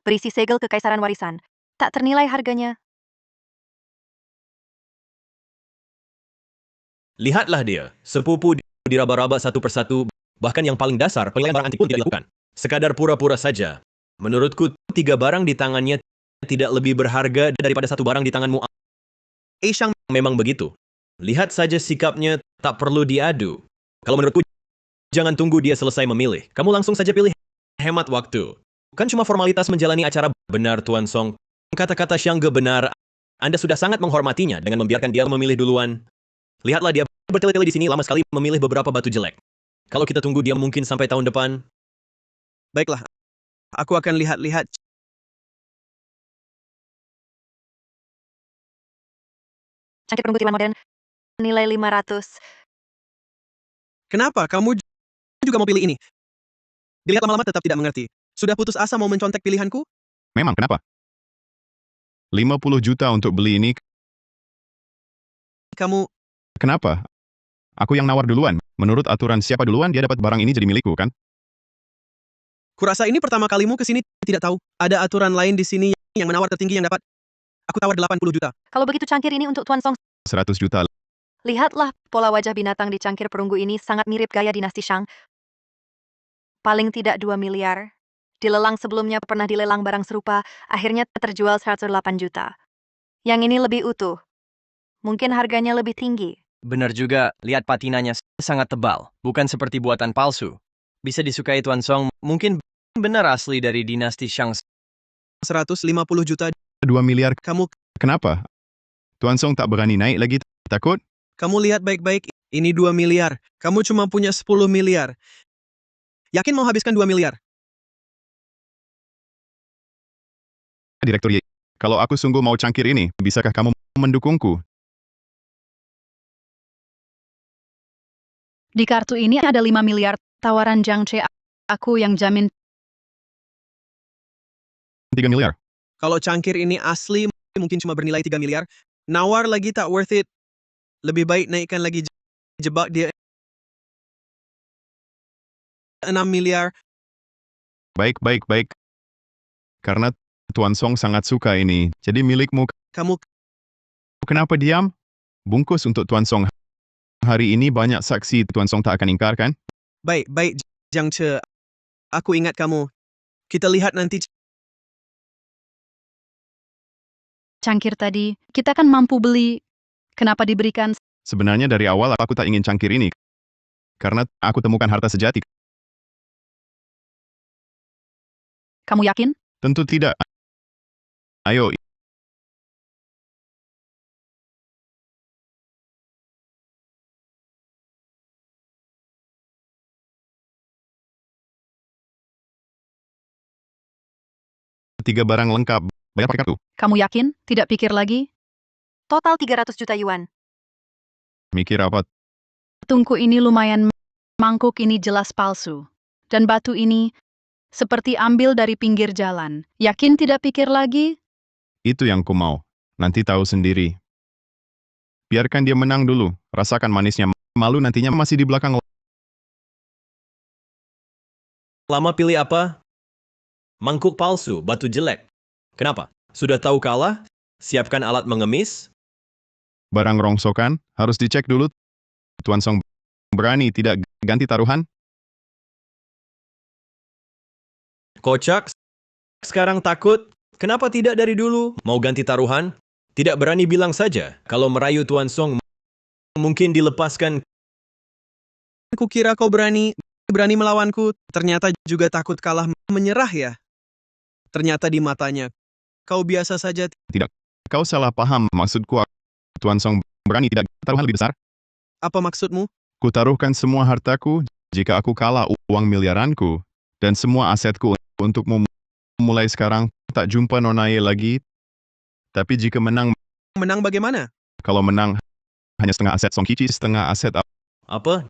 Berisi segel kekaisaran warisan. Tak ternilai harganya. Lihatlah dia. Sepupu diraba-raba satu persatu. Bahkan yang paling dasar, penilaian barang antik pun tidak dilakukan. Sekadar pura-pura saja. Menurutku, 3 barang di tangannya tidak lebih berharga daripada 1 barang di tanganmu. Shang Memang begitu. Lihat saja sikapnya, tak perlu diadu. Kalau menurutku, jangan tunggu dia selesai memilih. Kamu langsung saja pilih. Hemat waktu. Kan cuma formalitas menjalani acara. Benar, Tuan Song. Kata-kata Xiang Ge benar. Anda sudah sangat menghormatinya dengan membiarkan dia memilih duluan. Lihatlah dia bertele-tele di sini lama sekali memilih beberapa batu jelek. Kalau kita tunggu dia mungkin sampai tahun depan. Baiklah, aku akan lihat-lihat. Cangkir perunggu timan modern. Nilai 500. Kenapa kamu juga mau pilih ini? Dilihat lama-lama tetap tidak mengerti. Sudah putus asa mau mencontek pilihanku? Memang, kenapa? 50 juta untuk beli ini. Kamu... Kenapa? Aku yang nawar duluan. Menurut aturan siapa duluan dia dapat barang ini jadi milikku, kan? Kurasa ini pertama kalimu ke sini tidak tahu. Ada aturan lain di sini yang menawar tertinggi yang dapat. Aku tawar 80 juta. Kalau begitu cangkir ini untuk Tuan Song. 100 juta. Lihatlah, pola wajah binatang di cangkir perunggu ini sangat mirip gaya dinasti Shang. Paling tidak 2 miliar. Di lelang sebelumnya pernah dilelang barang serupa, akhirnya terjual 108 juta. Yang ini lebih utuh. Mungkin harganya lebih tinggi. Benar juga, lihat patinanya sangat tebal. Bukan seperti buatan palsu. Bisa disukai Tuan Song, mungkin benar asli dari dinasti Shang. 150 juta. 2 miliar. Kamu... Kenapa? Tuan Song tak berani naik lagi, takut? Kamu lihat baik-baik. Ini 2 miliar. Kamu cuma punya 10 miliar. Yakin mau habiskan 2 miliar? Direktur Ye, kalau aku sungguh mau cangkir ini, bisakah kamu mendukungku? Di kartu ini ada 5 miliar tawaran Jiang Che. Aku yang jamin. 3 miliar. Kalau cangkir ini asli, mungkin cuma bernilai 3 miliar. Nawar lagi tak worth it. Lebih baik naikkan lagi jebak dia 6 miliar. Baik. Karena Tuan Song sangat suka ini, jadi milikmu. Kamu Kenapa diam? Bungkus untuk Tuan Song. Hari ini banyak saksi, Tuan Song tak akan ingkar, kan? baik, Jiang Che. Aku ingat kamu. Kita lihat nanti. Cangkir tadi, kita kan mampu beli. Kenapa diberikan? Sebenarnya dari awal aku tak ingin cangkir ini. Karena aku temukan harta sejati. Kamu yakin? Tentu tidak. Ayo. Tiga barang lengkap. Bayar pakai kartu. Kamu yakin? Tidak pikir lagi? Total 300 juta yuan. Mikir apa? Tungku ini lumayan. Mangkuk ini jelas palsu. Dan batu ini seperti ambil dari pinggir jalan. Yakin tidak pikir lagi? Itu yang ku mau. Nanti tahu sendiri. Biarkan dia menang dulu. Rasakan manisnya. Malu nantinya masih di belakang. Lama pilih apa? Mangkuk palsu, batu jelek. Kenapa? Sudah tahu kalah? Siapkan alat mengemis? Barang rongsokan, harus dicek dulu. Tuan Song berani tidak ganti taruhan? Kocak? Sekarang takut? Kenapa tidak dari dulu? Mau ganti taruhan? Tidak berani bilang saja. Kalau merayu Tuan Song, mungkin dilepaskan. Kukira kau berani melawanku. Ternyata juga takut kalah, menyerah ya. Ternyata di matanya, kau biasa saja. Tidak. Kau salah paham. Maksudku, Tuan Song berani tidak taruhan lebih besar? Apa maksudmu? Kutaruhkan semua hartaku, jika aku kalah uang miliaranku, dan semua asetku untukmu. Mulai sekarang, tak jumpa Nonaye lagi. Tapi jika menang... Menang bagaimana? Kalau menang, hanya setengah aset Song Qiqi, setengah aset... Apa?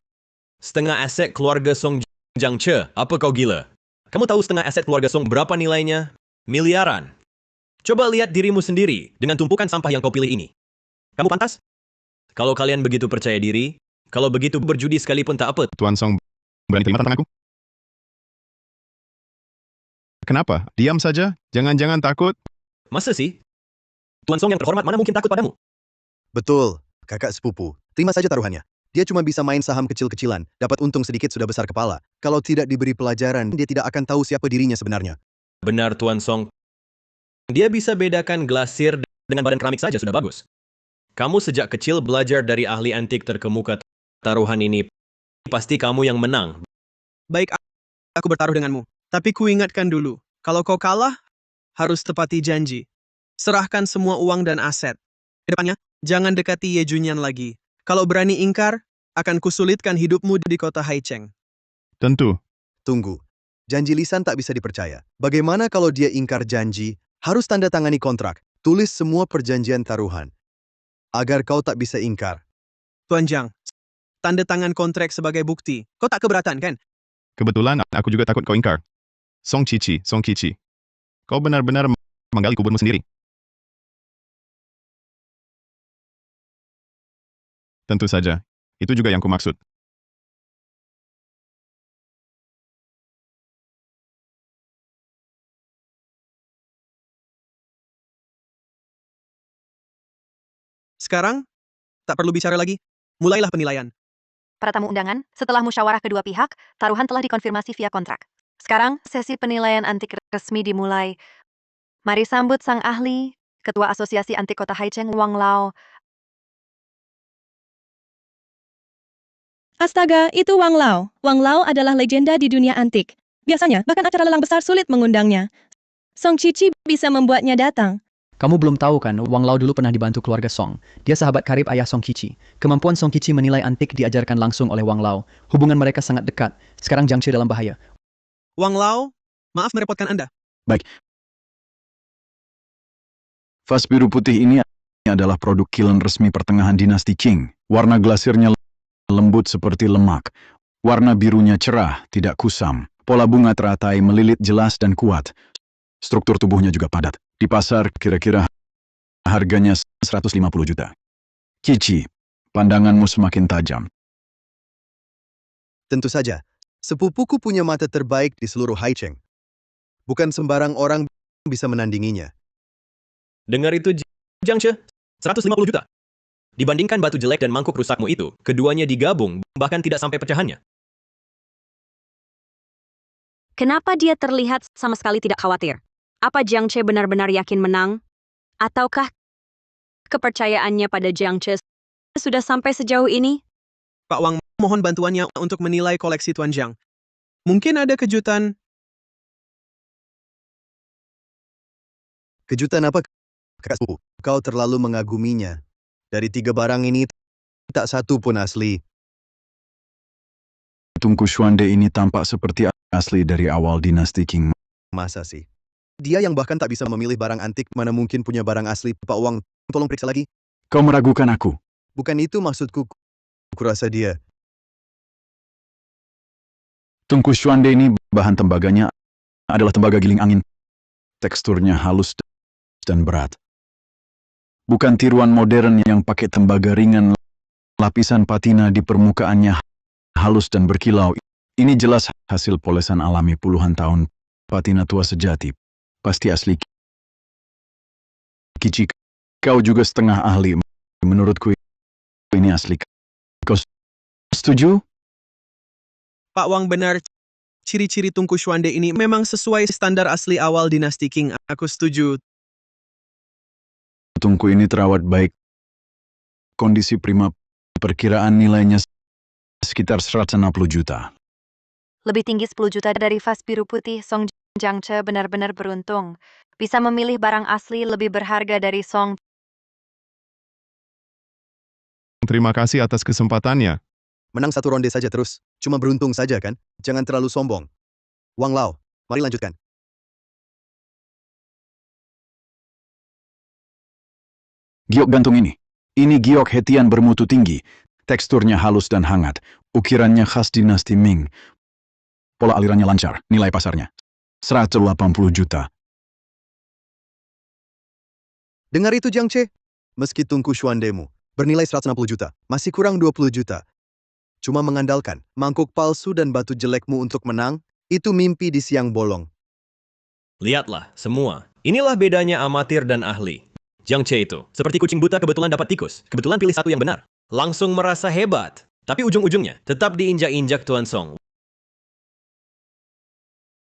Setengah aset keluarga Song Jiang Che? Apa kau gila? Kamu tahu setengah aset keluarga Song berapa nilainya? Miliaran. Coba lihat dirimu sendiri dengan tumpukan sampah yang kau pilih ini. Kamu pantas? Kalau kalian begitu percaya diri, kalau begitu berjudi sekalipun tak apa. Tuan Song berani terima tantanganku? Kenapa? Diam saja? Jangan-jangan takut? Masa sih? Tuan Song yang terhormat mana mungkin takut padamu? Betul, kakak sepupu. Terima saja taruhannya. Dia cuma bisa main saham kecil-kecilan, dapat untung sedikit sudah besar kepala. Kalau tidak diberi pelajaran, dia tidak akan tahu siapa dirinya sebenarnya. Benar Tuan Song. Dia bisa bedakan glasir dengan badan keramik saja sudah bagus. Kamu sejak kecil belajar dari ahli antik terkemuka. Taruhan ini pasti kamu yang menang. Baik, aku bertaruh denganmu. Tapi ku ingatkan dulu, kalau kau kalah, harus tepati janji. Serahkan semua uang dan aset. Kedepannya, jangan dekati Ye Junyan lagi. Kalau berani ingkar, akan kusulitkan hidupmu di kota Haicheng. Tentu. Tunggu. Janji lisan tak bisa dipercaya. Bagaimana kalau dia ingkar janji, harus tanda tangani kontrak, tulis semua perjanjian taruhan. Agar kau tak bisa ingkar. Tuan Jiang, tanda tangan kontrak sebagai bukti. Kau tak keberatan, kan? Kebetulan, aku juga takut kau ingkar. Song Qiqi. Kau benar-benar menggali kuburmu sendiri. Tentu saja. Itu juga yang kumaksud. Sekarang, tak perlu bicara lagi. Mulailah penilaian. Para tamu undangan, setelah musyawarah kedua pihak, taruhan telah dikonfirmasi via kontrak. Sekarang, sesi penilaian antik resmi dimulai. Mari sambut sang ahli, Ketua Asosiasi Antik Kota Haicheng, Wang Lao. Astaga, itu Wang Lao. Wang Lao adalah legenda di dunia antik. Biasanya, bahkan acara lelang besar sulit mengundangnya. Song Qiqi bisa membuatnya datang. Kamu belum tahu kan, Wang Lao dulu pernah dibantu keluarga Song. Dia sahabat karib ayah Song Qiqi. Kemampuan Song Qiqi menilai antik diajarkan langsung oleh Wang Lao. Hubungan mereka sangat dekat. Sekarang Jiang Che dalam bahaya. Wang Lao, maaf merepotkan Anda. Baik. Vas biru putih ini adalah produk kiln resmi pertengahan dinasti Qing. Warna glasirnya lembut seperti lemak. Warna birunya cerah, tidak kusam. Pola bunga teratai melilit jelas dan kuat. Struktur tubuhnya juga padat. Di pasar kira-kira harganya 150 juta. Qiqi, pandanganmu semakin tajam. Tentu saja, sepupuku punya mata terbaik di seluruh Haicheng. Bukan sembarang orang bisa menandinginya. Dengar itu, Jiang Che, 150 juta. Dibandingkan batu jelek dan mangkuk rusakmu itu, keduanya digabung, bahkan tidak sampai pecahannya. Kenapa dia terlihat sama sekali tidak khawatir? Apa Jiang Che benar-benar yakin menang? Ataukah kepercayaannya pada Jiang Che sudah sampai sejauh ini? Pak Wang, mohon bantuannya untuk menilai koleksi Tuan Jiang. Mungkin ada kejutan. Kejutan apa, kakak sepupu? Kau terlalu mengaguminya. Dari 3 barang ini, tak satu pun asli. Tungku Xuande ini tampak seperti asli dari awal dinasti Qing. Masa sih? Dia yang bahkan tak bisa memilih barang antik, mana mungkin punya barang asli. Pak Wang, tolong periksa lagi. Kau meragukan aku? Bukan itu maksudku. Kurasa dia. Tungku Xuande ini bahan tembaganya adalah tembaga giling angin. Teksturnya halus dan berat. Bukan tiruan modern yang pakai tembaga ringan. Lapisan patina di permukaannya halus dan berkilau. Ini jelas hasil polesan alami puluhan tahun. Patina tua sejati. Pasti asli. Qiqi, kau juga setengah ahli. Menurutku ini asli. Kau setuju? Pak Wang benar, ciri-ciri Tungku Xuande ini memang sesuai standar asli awal dinasti Qing. Aku setuju. Tungku ini terawat baik. Kondisi prima, perkiraan nilainya sekitar 160 juta. Lebih tinggi 10 juta dari vas biru putih. Song Jiang Che benar-benar beruntung. Bisa memilih barang asli lebih berharga dari Song. Terima kasih atas kesempatannya. Menang 1 ronde saja terus. Cuma beruntung saja kan? Jangan terlalu sombong. Wang Lao, mari lanjutkan. Giok gantung ini. Ini giok hetian bermutu tinggi. Teksturnya halus dan hangat. Ukirannya khas dinasti Ming. Pola alirannya lancar. Nilai pasarnya 180 juta. Dengar itu Jiang Che? Meski Tungku Xuandemu bernilai 160 juta, masih kurang 20 juta. Cuma mengandalkan mangkuk palsu dan batu jelekmu untuk menang, itu mimpi di siang bolong. Lihatlah, semua. Inilah bedanya amatir dan ahli. Jiang Che itu, seperti kucing buta kebetulan dapat tikus. Kebetulan pilih satu yang benar. Langsung merasa hebat. Tapi ujung-ujungnya, tetap diinjak-injak Tuan Song.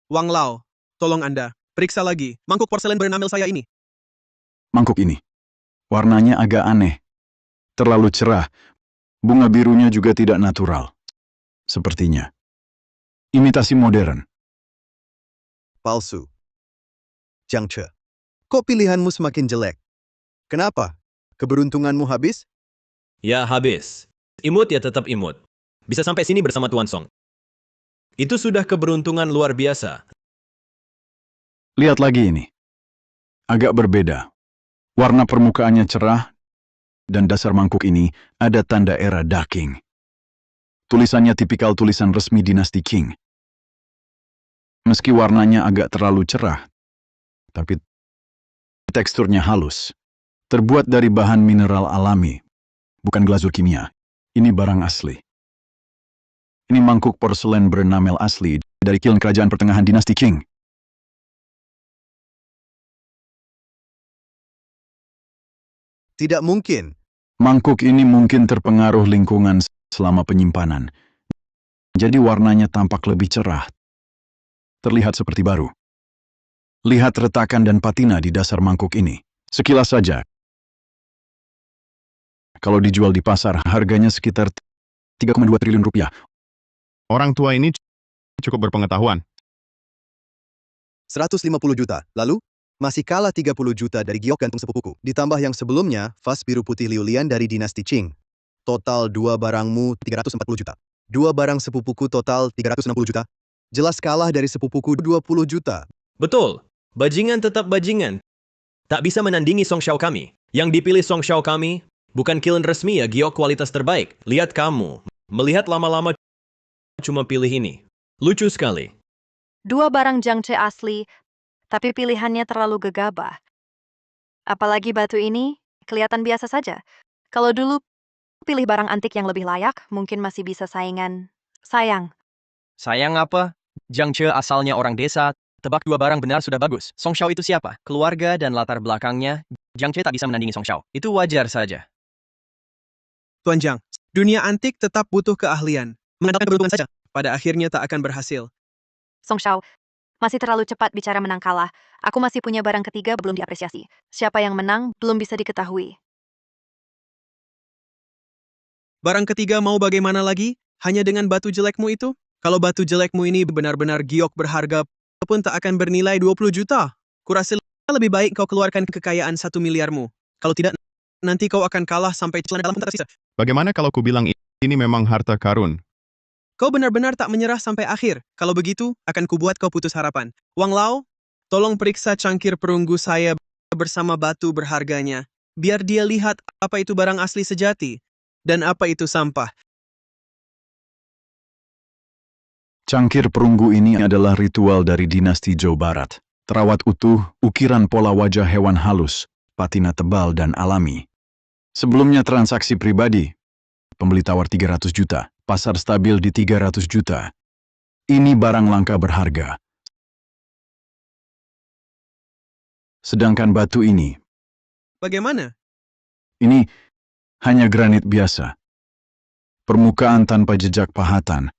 Wang Lao, tolong Anda, periksa lagi mangkuk porselen berenamel saya ini. Mangkuk ini. Warnanya agak aneh. Terlalu cerah. Bunga birunya juga tidak natural. Sepertinya. Imitasi modern. Palsu. Jiang Che, kok pilihanmu semakin jelek? Kenapa? Keberuntunganmu habis? Ya, habis. Imut ya tetap imut. Bisa sampai sini bersama Tuan Song. Itu sudah keberuntungan luar biasa. Lihat lagi ini. Agak berbeda. Warna permukaannya cerah, dan dasar mangkuk ini ada tanda era Daking. Tulisannya tipikal tulisan resmi dinasti Qing. Meski warnanya agak terlalu cerah, tapi teksturnya halus. Terbuat dari bahan mineral alami, bukan glazur kimia. Ini barang asli. Ini mangkuk porselen berenamel asli dari kiln kerajaan pertengahan dinasti Qing. Tidak mungkin. Mangkuk ini mungkin terpengaruh lingkungan selama penyimpanan. Jadi warnanya tampak lebih cerah. Terlihat seperti baru. Lihat retakan dan patina di dasar mangkuk ini. Sekilas saja. Kalau dijual di pasar, harganya sekitar 3,2 triliun rupiah. Orang tua ini cukup berpengetahuan. 150 juta. Lalu, Masih kalah 30 juta dari giok gantung sepupuku. Ditambah yang sebelumnya, vas biru putih Liulian dari dinasti Qing. Total dua barangmu 340 juta. Dua barang sepupuku total 360 juta. Jelas kalah dari sepupuku 20 juta. Betul. Bajingan tetap bajingan. Tak bisa menandingi Song Xiao kami. Yang dipilih Song Xiao kami bukan kiln resmi ya, giok kualitas terbaik. Lihat kamu. Melihat lama-lama cuma pilih ini. Lucu sekali. Dua barang Jiangce asli, tapi pilihannya terlalu gegabah. Apalagi batu ini, kelihatan biasa saja. Kalau dulu pilih barang antik yang lebih layak, mungkin masih bisa saingan. Sayang. Sayang apa? Jiang Che asalnya orang desa, tebak dua barang benar sudah bagus. Song Xiao itu siapa? Keluarga dan latar belakangnya, Jiang Che tak bisa menandingi Song Xiao. Itu wajar saja. Tuan Jiang, dunia antik tetap butuh keahlian. Mengandalkan keberuntungan saja, pada akhirnya tak akan berhasil. Song Xiao, masih terlalu cepat bicara menang kalah. Aku masih punya barang ketiga belum diapresiasi. Siapa yang menang belum bisa diketahui. Barang ketiga mau bagaimana lagi? Hanya dengan batu jelekmu itu? Kalau batu jelekmu ini benar-benar giok berharga pun tak akan bernilai 20 juta. Kurasa lebih baik kau keluarkan kekayaan 1 miliarmu. Kalau tidak, nanti kau akan kalah sampai celana dalam tak tersisa. Bagaimana kalau ku bilang ini memang harta karun? Kau benar-benar tak menyerah sampai akhir. Kalau begitu, akan kubuat kau putus harapan. Wang Lao, tolong periksa cangkir perunggu saya bersama batu berharganya. Biar dia lihat apa itu barang asli sejati dan apa itu sampah. Cangkir perunggu ini adalah ritual dari dinasti Zhou Barat. Terawat utuh, ukiran pola wajah hewan halus, patina tebal dan alami. Sebelumnya transaksi pribadi, pembeli tawar 300 juta, pasar stabil di 300 juta. Ini barang langka berharga. Sedangkan batu ini, Bagaimana? ini hanya granit biasa. Permukaan tanpa jejak pahatan.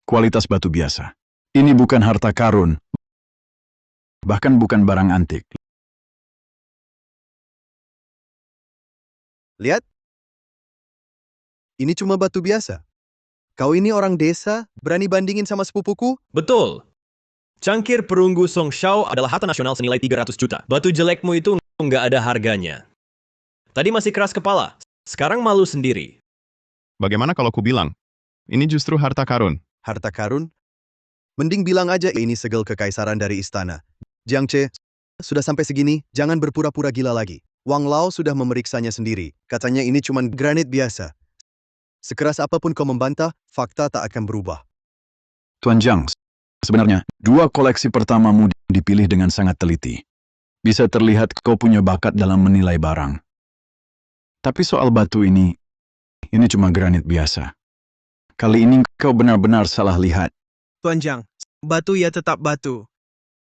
Kualitas batu biasa. Ini bukan harta karun, bahkan bukan barang antik. Lihat. Ini cuma batu biasa. Kau ini orang desa, berani bandingin sama sepupuku? Betul. Cangkir perunggu Song Xiao adalah harta nasional senilai 300 juta. Batu jelekmu itu nggak ada harganya. Tadi masih keras kepala, sekarang malu sendiri. Bagaimana kalau ku bilang, ini justru harta karun? Harta karun? Mending bilang aja ini segel kekaisaran dari istana. Jiangce, sudah sampai segini, jangan berpura-pura gila lagi. Wang Lao sudah memeriksanya sendiri. Katanya ini cuma granit biasa. Sekeras apapun kau membantah, fakta tak akan berubah. Tuan Jiang, sebenarnya, dua koleksi pertamamu dipilih dengan sangat teliti. Bisa terlihat kau punya bakat dalam menilai barang. Tapi soal batu ini cuma granit biasa. Kali ini kau benar-benar salah lihat. Tuan Jiang, batu ya tetap batu.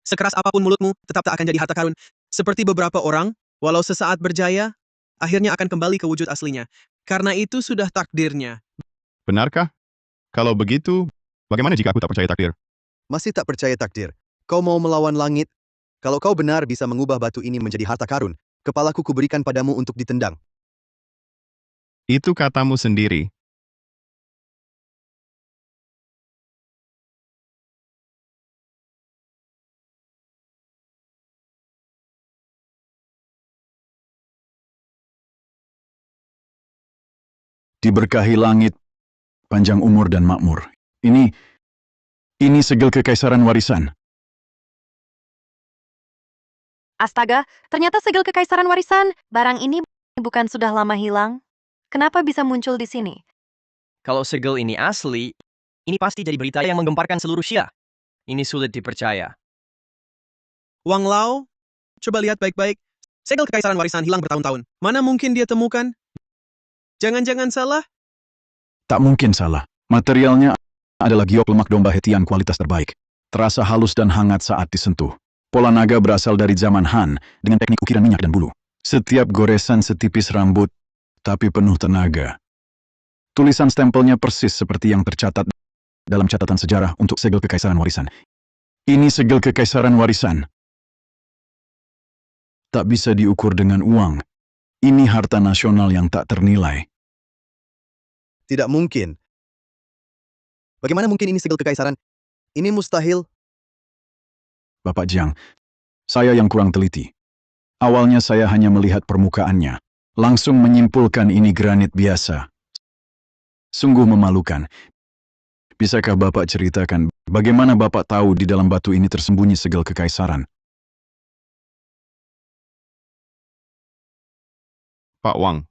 Sekeras apapun mulutmu, tetap tak akan jadi harta karun. Seperti beberapa orang, walau sesaat berjaya, akhirnya akan kembali ke wujud aslinya. Karena itu sudah takdirnya. Benarkah? Kalau begitu, bagaimana jika aku tak percaya takdir? Masih tak percaya takdir? Kau mau melawan langit? Kalau kau benar bisa mengubah batu ini menjadi harta karun, kepalaku kuberikan padamu untuk ditendang. Itu katamu sendiri. Diberkahi langit, panjang umur dan makmur. Ini segel kekaisaran warisan. Astaga, ternyata segel kekaisaran warisan. Barang ini bukan sudah lama hilang? Kenapa bisa muncul di sini? Kalau segel ini asli, ini pasti jadi berita yang menggemparkan seluruh Xia. Ini sulit dipercaya. Wang Lao, coba lihat baik-baik. Segel kekaisaran warisan hilang bertahun-tahun. Mana mungkin dia temukan? Jangan-jangan salah? Tak mungkin salah. Materialnya adalah giok lemak domba Hetian kualitas terbaik. Terasa halus dan hangat saat disentuh. Pola naga berasal dari zaman Han dengan teknik ukiran minyak dan bulu. Setiap goresan setipis rambut, tapi penuh tenaga. Tulisan stempelnya persis seperti yang tercatat dalam catatan sejarah untuk segel kekaisaran warisan. Ini segel kekaisaran warisan. Tak bisa diukur dengan uang. Ini harta nasional yang tak ternilai. Tidak mungkin. Bagaimana mungkin ini segel kekaisaran? Ini mustahil. Bapak Jiang, Saya yang kurang teliti. Awalnya saya hanya melihat permukaannya, langsung menyimpulkan ini granit biasa. Sungguh memalukan. Bisakah Bapak ceritakan bagaimana Bapak tahu di dalam batu ini tersembunyi segel kekaisaran? Pak Wang,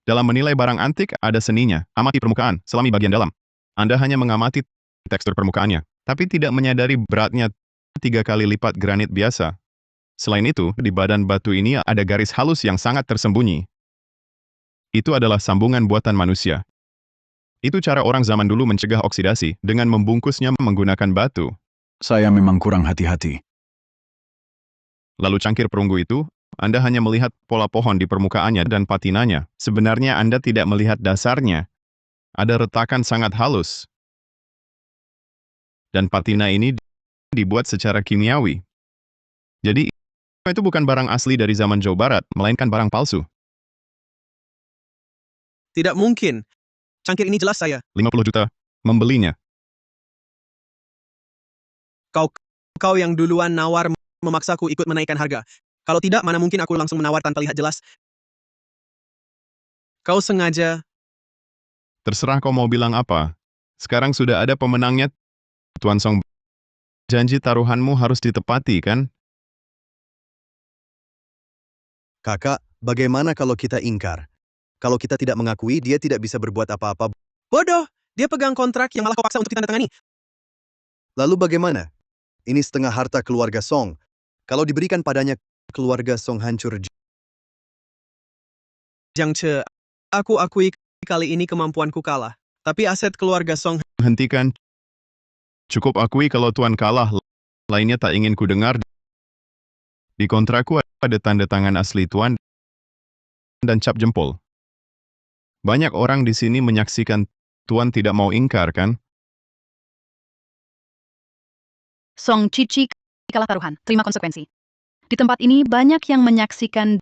dalam menilai barang antik ada seninya. Amati permukaan, selami bagian dalam. Anda hanya mengamati tekstur permukaannya, tapi tidak menyadari beratnya 3 kali lipat granit biasa. Selain itu, di badan batu ini ada garis halus yang sangat tersembunyi. Itu adalah sambungan buatan manusia. Itu cara orang zaman dulu mencegah oksidasi dengan membungkusnya menggunakan batu. Saya memang kurang hati-hati. Lalu cangkir perunggu itu, Anda hanya melihat pola pohon di permukaannya dan patinanya. Sebenarnya Anda tidak melihat dasarnya. Ada retakan sangat halus. Dan patina ini dibuat secara kimiawi. Jadi, itu bukan barang asli dari zaman Jawa Barat, melainkan barang palsu. Tidak mungkin. Cangkir ini jelas saya. 50 juta. Membelinya. Kau yang duluan nawar memaksaku ikut menaikkan harga. Kalau tidak, mana mungkin aku langsung menawar tanpa lihat jelas. Kau sengaja. Terserah kau mau bilang apa. Sekarang sudah ada pemenangnya, Tuan Song. Janji taruhanmu harus ditepati, kan? Kakak, bagaimana kalau kita ingkar? Kalau kita tidak mengakui, dia tidak bisa berbuat apa-apa. Bodoh! Dia pegang kontrak yang malah kau paksa untuk ditandatangani. Lalu bagaimana? Ini setengah harta keluarga Song. Kalau diberikan padanya, keluarga Song hancur. Jiang Ce, aku akui kali ini kemampuanku kalah. Tapi aset keluarga Song... Hentikan. Cukup akui kalau Tuan kalah, lainnya tak ingin ku dengar. Di kontrakku ada tanda tangan asli Tuan dan cap jempol. Banyak orang di sini menyaksikan Tuan tidak mau ingkar, kan? Song Cici kalah taruhan, terima konsekuensi. Di tempat ini banyak yang menyaksikan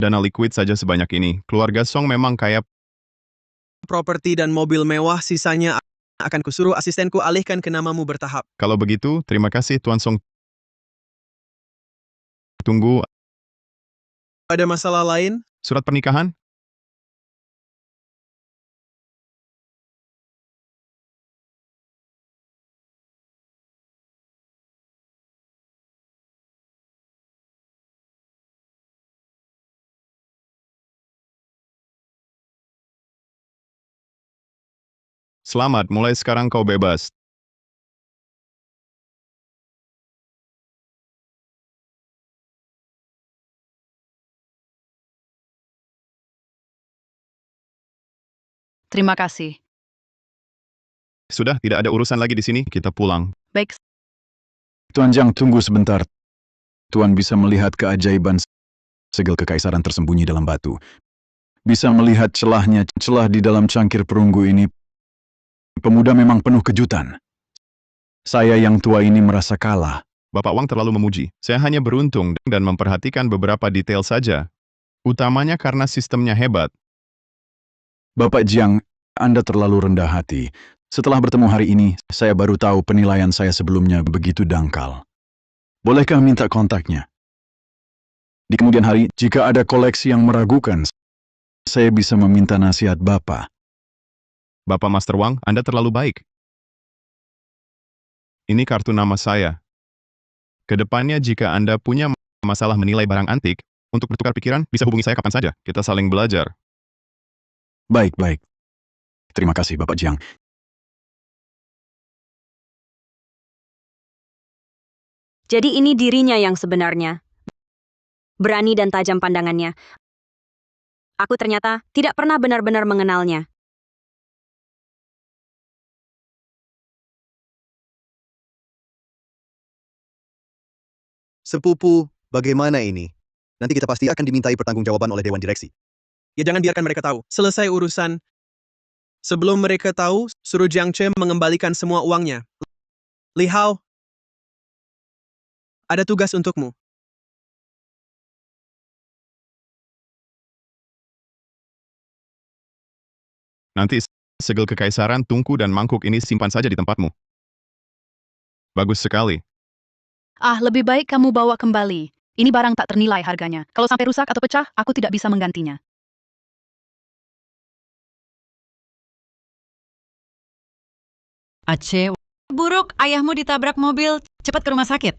Dana liquid saja sebanyak ini. Keluarga Song memang kaya. Properti dan mobil mewah, sisanya akan kusuruh asistenku alihkan ke namamu bertahap. Kalau begitu, terima kasih Tuan Song. Tunggu. Ada masalah lain? Surat pernikahan? Selamat, mulai sekarang kau bebas. terima kasih. Sudah, tidak ada urusan lagi di sini, kita pulang. Baik, Tuan Jiang, tunggu sebentar. Tuan bisa melihat keajaiban segel kekaisaran tersembunyi dalam batu. Bisa melihat celahnya, celah di dalam cangkir perunggu ini. Pemuda memang penuh kejutan. Saya yang tua ini merasa kalah. Bapak Wang terlalu memuji. Saya hanya beruntung dan memperhatikan beberapa detail saja. Utamanya karena sistemnya hebat. Bapak Jiang, Anda terlalu rendah hati. Setelah bertemu hari ini, saya baru tahu penilaian saya sebelumnya begitu dangkal. Bolehkah minta kontaknya? Di kemudian hari, jika ada koleksi yang meragukan, saya bisa meminta nasihat Bapak. Bapak Master Wang, Anda terlalu baik. Ini kartu nama saya. Kedepannya jika Anda punya masalah menilai barang antik, untuk bertukar pikiran, bisa hubungi saya kapan saja. Kita saling belajar. Baik, baik. Terima kasih, Bapak Jiang. Jadi ini dirinya yang sebenarnya. Berani dan tajam pandangannya. Aku ternyata tidak pernah benar-benar mengenalnya. Sepupu, bagaimana ini? Nanti kita pasti akan dimintai pertanggungjawaban oleh Dewan Direksi. Ya jangan biarkan mereka tahu. Selesai urusan. Sebelum mereka tahu, suruh Jiang Ce mengembalikan semua uangnya. Li Hao, ada tugas untukmu. Nanti segel kekaisaran, tungku dan mangkuk ini simpan saja di tempatmu. Bagus sekali. Ah, lebih baik kamu bawa kembali. Ini barang tak ternilai harganya. Kalau sampai rusak atau pecah, aku tidak bisa menggantinya. Aceh, buruk, ayahmu ditabrak mobil. Cepat ke rumah sakit.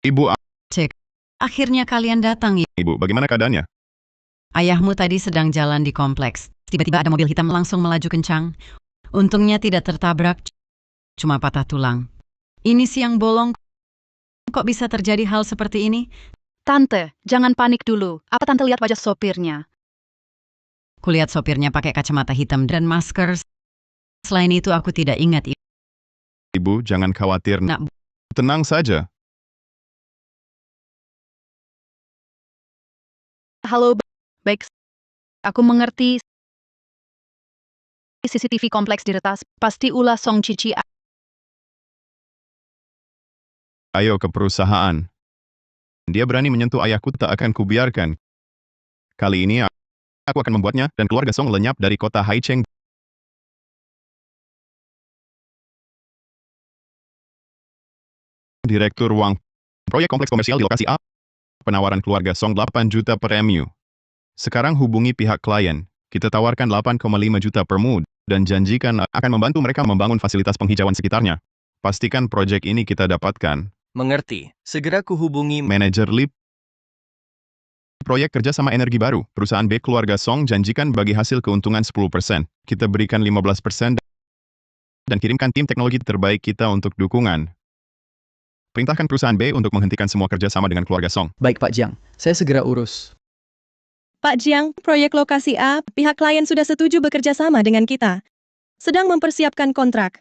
Ibu, Cek, akhirnya kalian datang ya. Ibu, bagaimana keadaannya? Ayahmu tadi sedang jalan di kompleks. Tiba-tiba ada mobil hitam langsung melaju kencang. Untungnya tidak tertabrak, cuma patah tulang. Ini siang bolong. Kok bisa terjadi hal seperti ini? Tante, jangan panik dulu. Apa tante lihat wajah sopirnya? Kulihat sopirnya pakai kacamata hitam dan masker. Selain itu aku tidak ingat. Ibu, jangan khawatir. Nak, tenang saja. Halo, baik. Aku mengerti. CCTV kompleks diretas. Pasti ulah Song Cici. Ayo ke perusahaan. Dia berani menyentuh ayahku, tak akan kubiarkan. Kali ini aku akan membuatnya dan keluarga Song lenyap dari kota Haicheng. Direktur Wang. Proyek kompleks komersial di lokasi A. Penawaran keluarga Song 8 juta per MU. Sekarang hubungi pihak klien. Kita tawarkan 8,5 juta per MU dan janjikan akan membantu mereka membangun fasilitas penghijauan sekitarnya. Pastikan proyek ini kita dapatkan. Mengerti. Segera kuhubungi Manajer LIP. Proyek kerjasama energi baru. Perusahaan B keluarga Song janjikan bagi hasil keuntungan 10%. Kita berikan 15% dan kirimkan tim teknologi terbaik kita untuk dukungan. Perintahkan perusahaan B untuk menghentikan semua kerjasama dengan keluarga Song. Baik Pak Jiang, saya segera urus. Pak Jiang, proyek lokasi A, pihak klien sudah setuju bekerja sama dengan kita. Sedang mempersiapkan kontrak.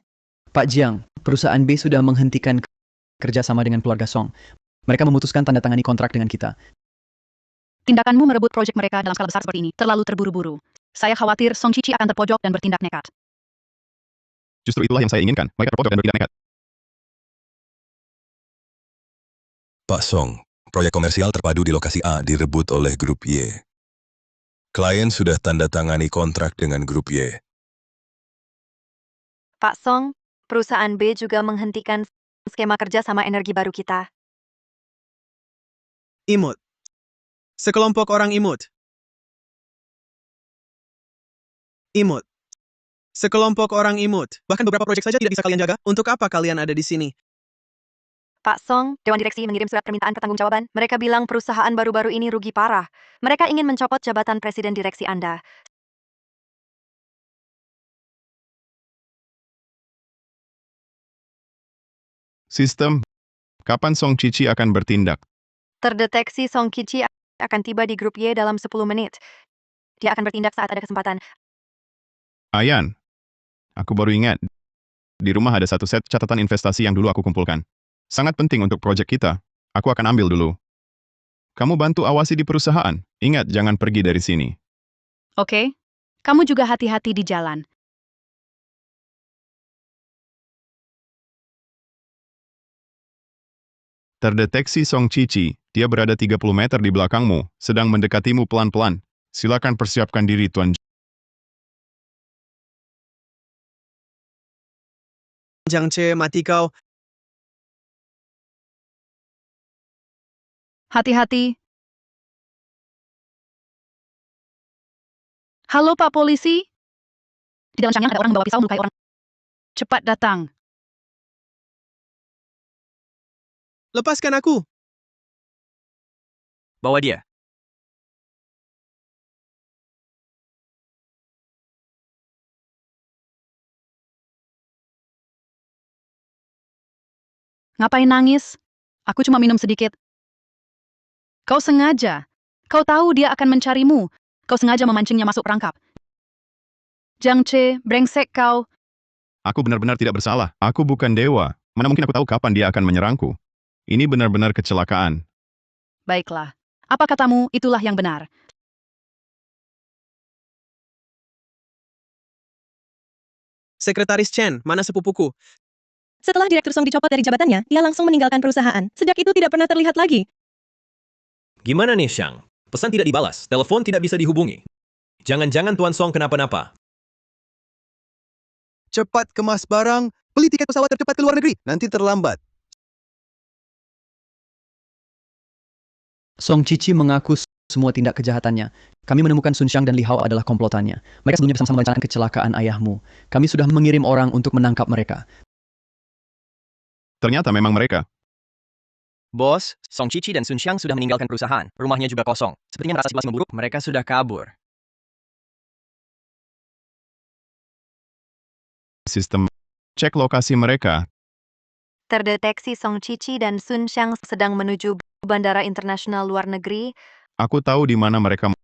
Pak Jiang, perusahaan B sudah menghentikan kerjasama dengan keluarga Song. Mereka memutuskan tanda tangani kontrak dengan kita. Tindakanmu merebut proyek mereka dalam skala besar seperti ini terlalu terburu-buru. Saya khawatir Song Cici akan terpojok dan bertindak nekat. Justru itulah yang saya inginkan. Mereka terpojok dan bertindak nekat. Pak Song, proyek komersial terpadu di lokasi A direbut oleh grup Y. Klien sudah tanda tangani kontrak dengan grup Y. Pak Song, perusahaan B juga menghentikan skema kerja sama energi baru kita. Imut. Sekelompok orang imut. Imut. Sekelompok orang imut. Bahkan beberapa proyek saja tidak bisa kalian jaga. Untuk apa kalian ada di sini? Pak Song, Dewan Direksi mengirim surat permintaan pertanggungjawaban. Mereka bilang perusahaan baru-baru ini rugi parah. Mereka ingin mencopot jabatan Presiden Direksi Anda. Sistem. Kapan Song Cici akan bertindak? Terdeteksi Song Cici akan tiba di grup Y dalam 10 menit. Dia akan bertindak saat ada kesempatan. Ayan. Aku baru ingat. Di rumah ada satu set catatan investasi yang dulu aku kumpulkan. Sangat penting untuk proyek kita. Aku akan ambil dulu. Kamu bantu awasi di perusahaan. Ingat, jangan pergi dari sini. Oke? Kamu juga hati-hati di jalan. Terdeteksi Song Cici. Dia berada 30 meter di belakangmu, sedang mendekatimu pelan-pelan. Silakan persiapkan diri, Tuan. Jiang Ce, mati kau. Hati-hati. Halo Pak Polisi? Di dalam Changyang ada orang membawa pisau melukai orang. Cepat datang. Lepaskan aku. Bawa dia. Ngapain nangis? Aku cuma minum sedikit. Kau sengaja. Kau tahu dia akan mencarimu. Kau sengaja memancingnya masuk perangkap. Jiang Ce, brengsek kau. Aku benar-benar tidak bersalah. Aku bukan dewa. Mana mungkin aku tahu kapan dia akan menyerangku. Ini benar-benar kecelakaan. Baiklah. Apa katamu, itulah yang benar. Sekretaris Chen, mana sepupuku? Setelah Direktur Song dicopot dari jabatannya, dia langsung meninggalkan perusahaan. Sejak itu tidak pernah terlihat lagi. Gimana nih, Xiang? Pesan tidak dibalas, telepon tidak bisa dihubungi. Jangan-jangan Tuan Song kenapa-napa. Cepat kemas barang, beli tiket pesawat tercepat ke luar negeri, nanti terlambat. Song Cici mengaku semua tindak kejahatannya. Kami menemukan Sun Xiang dan Li Hao adalah komplotannya. Mereka sebelumnya bersama-sama merencanakan kecelakaan ayahmu. Kami sudah mengirim orang untuk menangkap mereka. Ternyata memang mereka. Bos, Song Cici dan Sun Xiang sudah meninggalkan perusahaan. Rumahnya juga kosong. Sepertinya merasa situasi memburuk, mereka sudah kabur. Sistem cek lokasi mereka. Terdeteksi Song Cici dan Sun Xiang sedang menuju bandara internasional luar negeri. Aku tahu di mana mereka.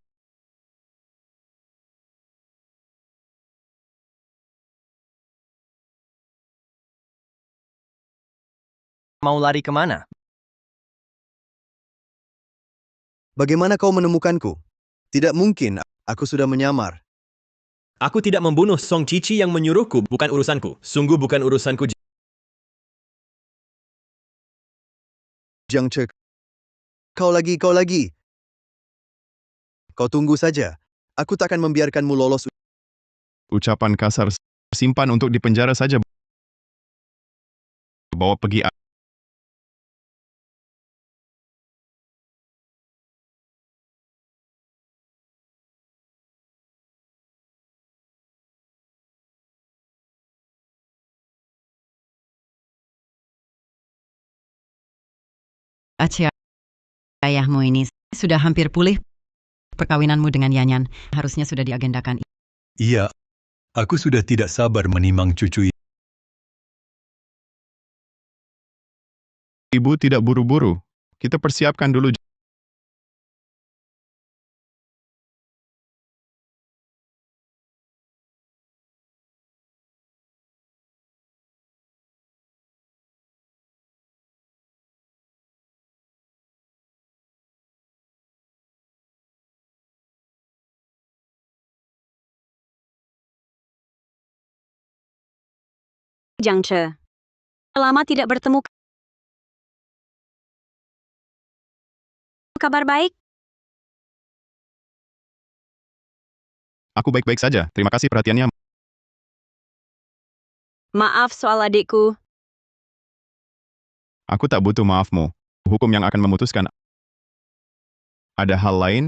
Mau lari kemana? Bagaimana kau menemukanku? Tidak mungkin, aku sudah menyamar. Aku tidak membunuh Song Cici yang menyuruhku, bukan urusanku. Sungguh bukan urusanku. Jiang Ce, kau lagi. Kau tunggu saja. Aku takkan membiarkanmu lolos. Ucapan kasar, simpan untuk dipenjara saja. Bawa pergi. Aceh, ayahmu ini sudah hampir pulih. Perkawinanmu dengan Yanyan harusnya sudah diagendakan. Iya, aku sudah tidak sabar menimang cucu. Ibu tidak buru-buru. Kita persiapkan dulu. Jiang Ce. Lama tidak bertemu. Kabar baik? Aku baik-baik saja. Terima kasih perhatiannya. Maaf soal adikku. Aku tak butuh maafmu. Hukum yang akan memutuskan. Ada hal lain?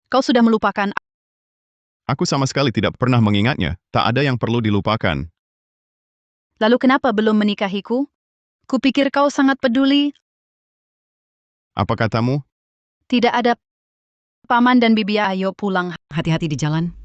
Kau sudah melupakan. Aku sama sekali tidak pernah mengingatnya. Tak ada yang perlu dilupakan. Lalu kenapa belum menikahiku? Kupikir kau sangat peduli. Apa katamu? Tidak ada. Paman dan Bibi, ayo pulang. Hati-hati di jalan.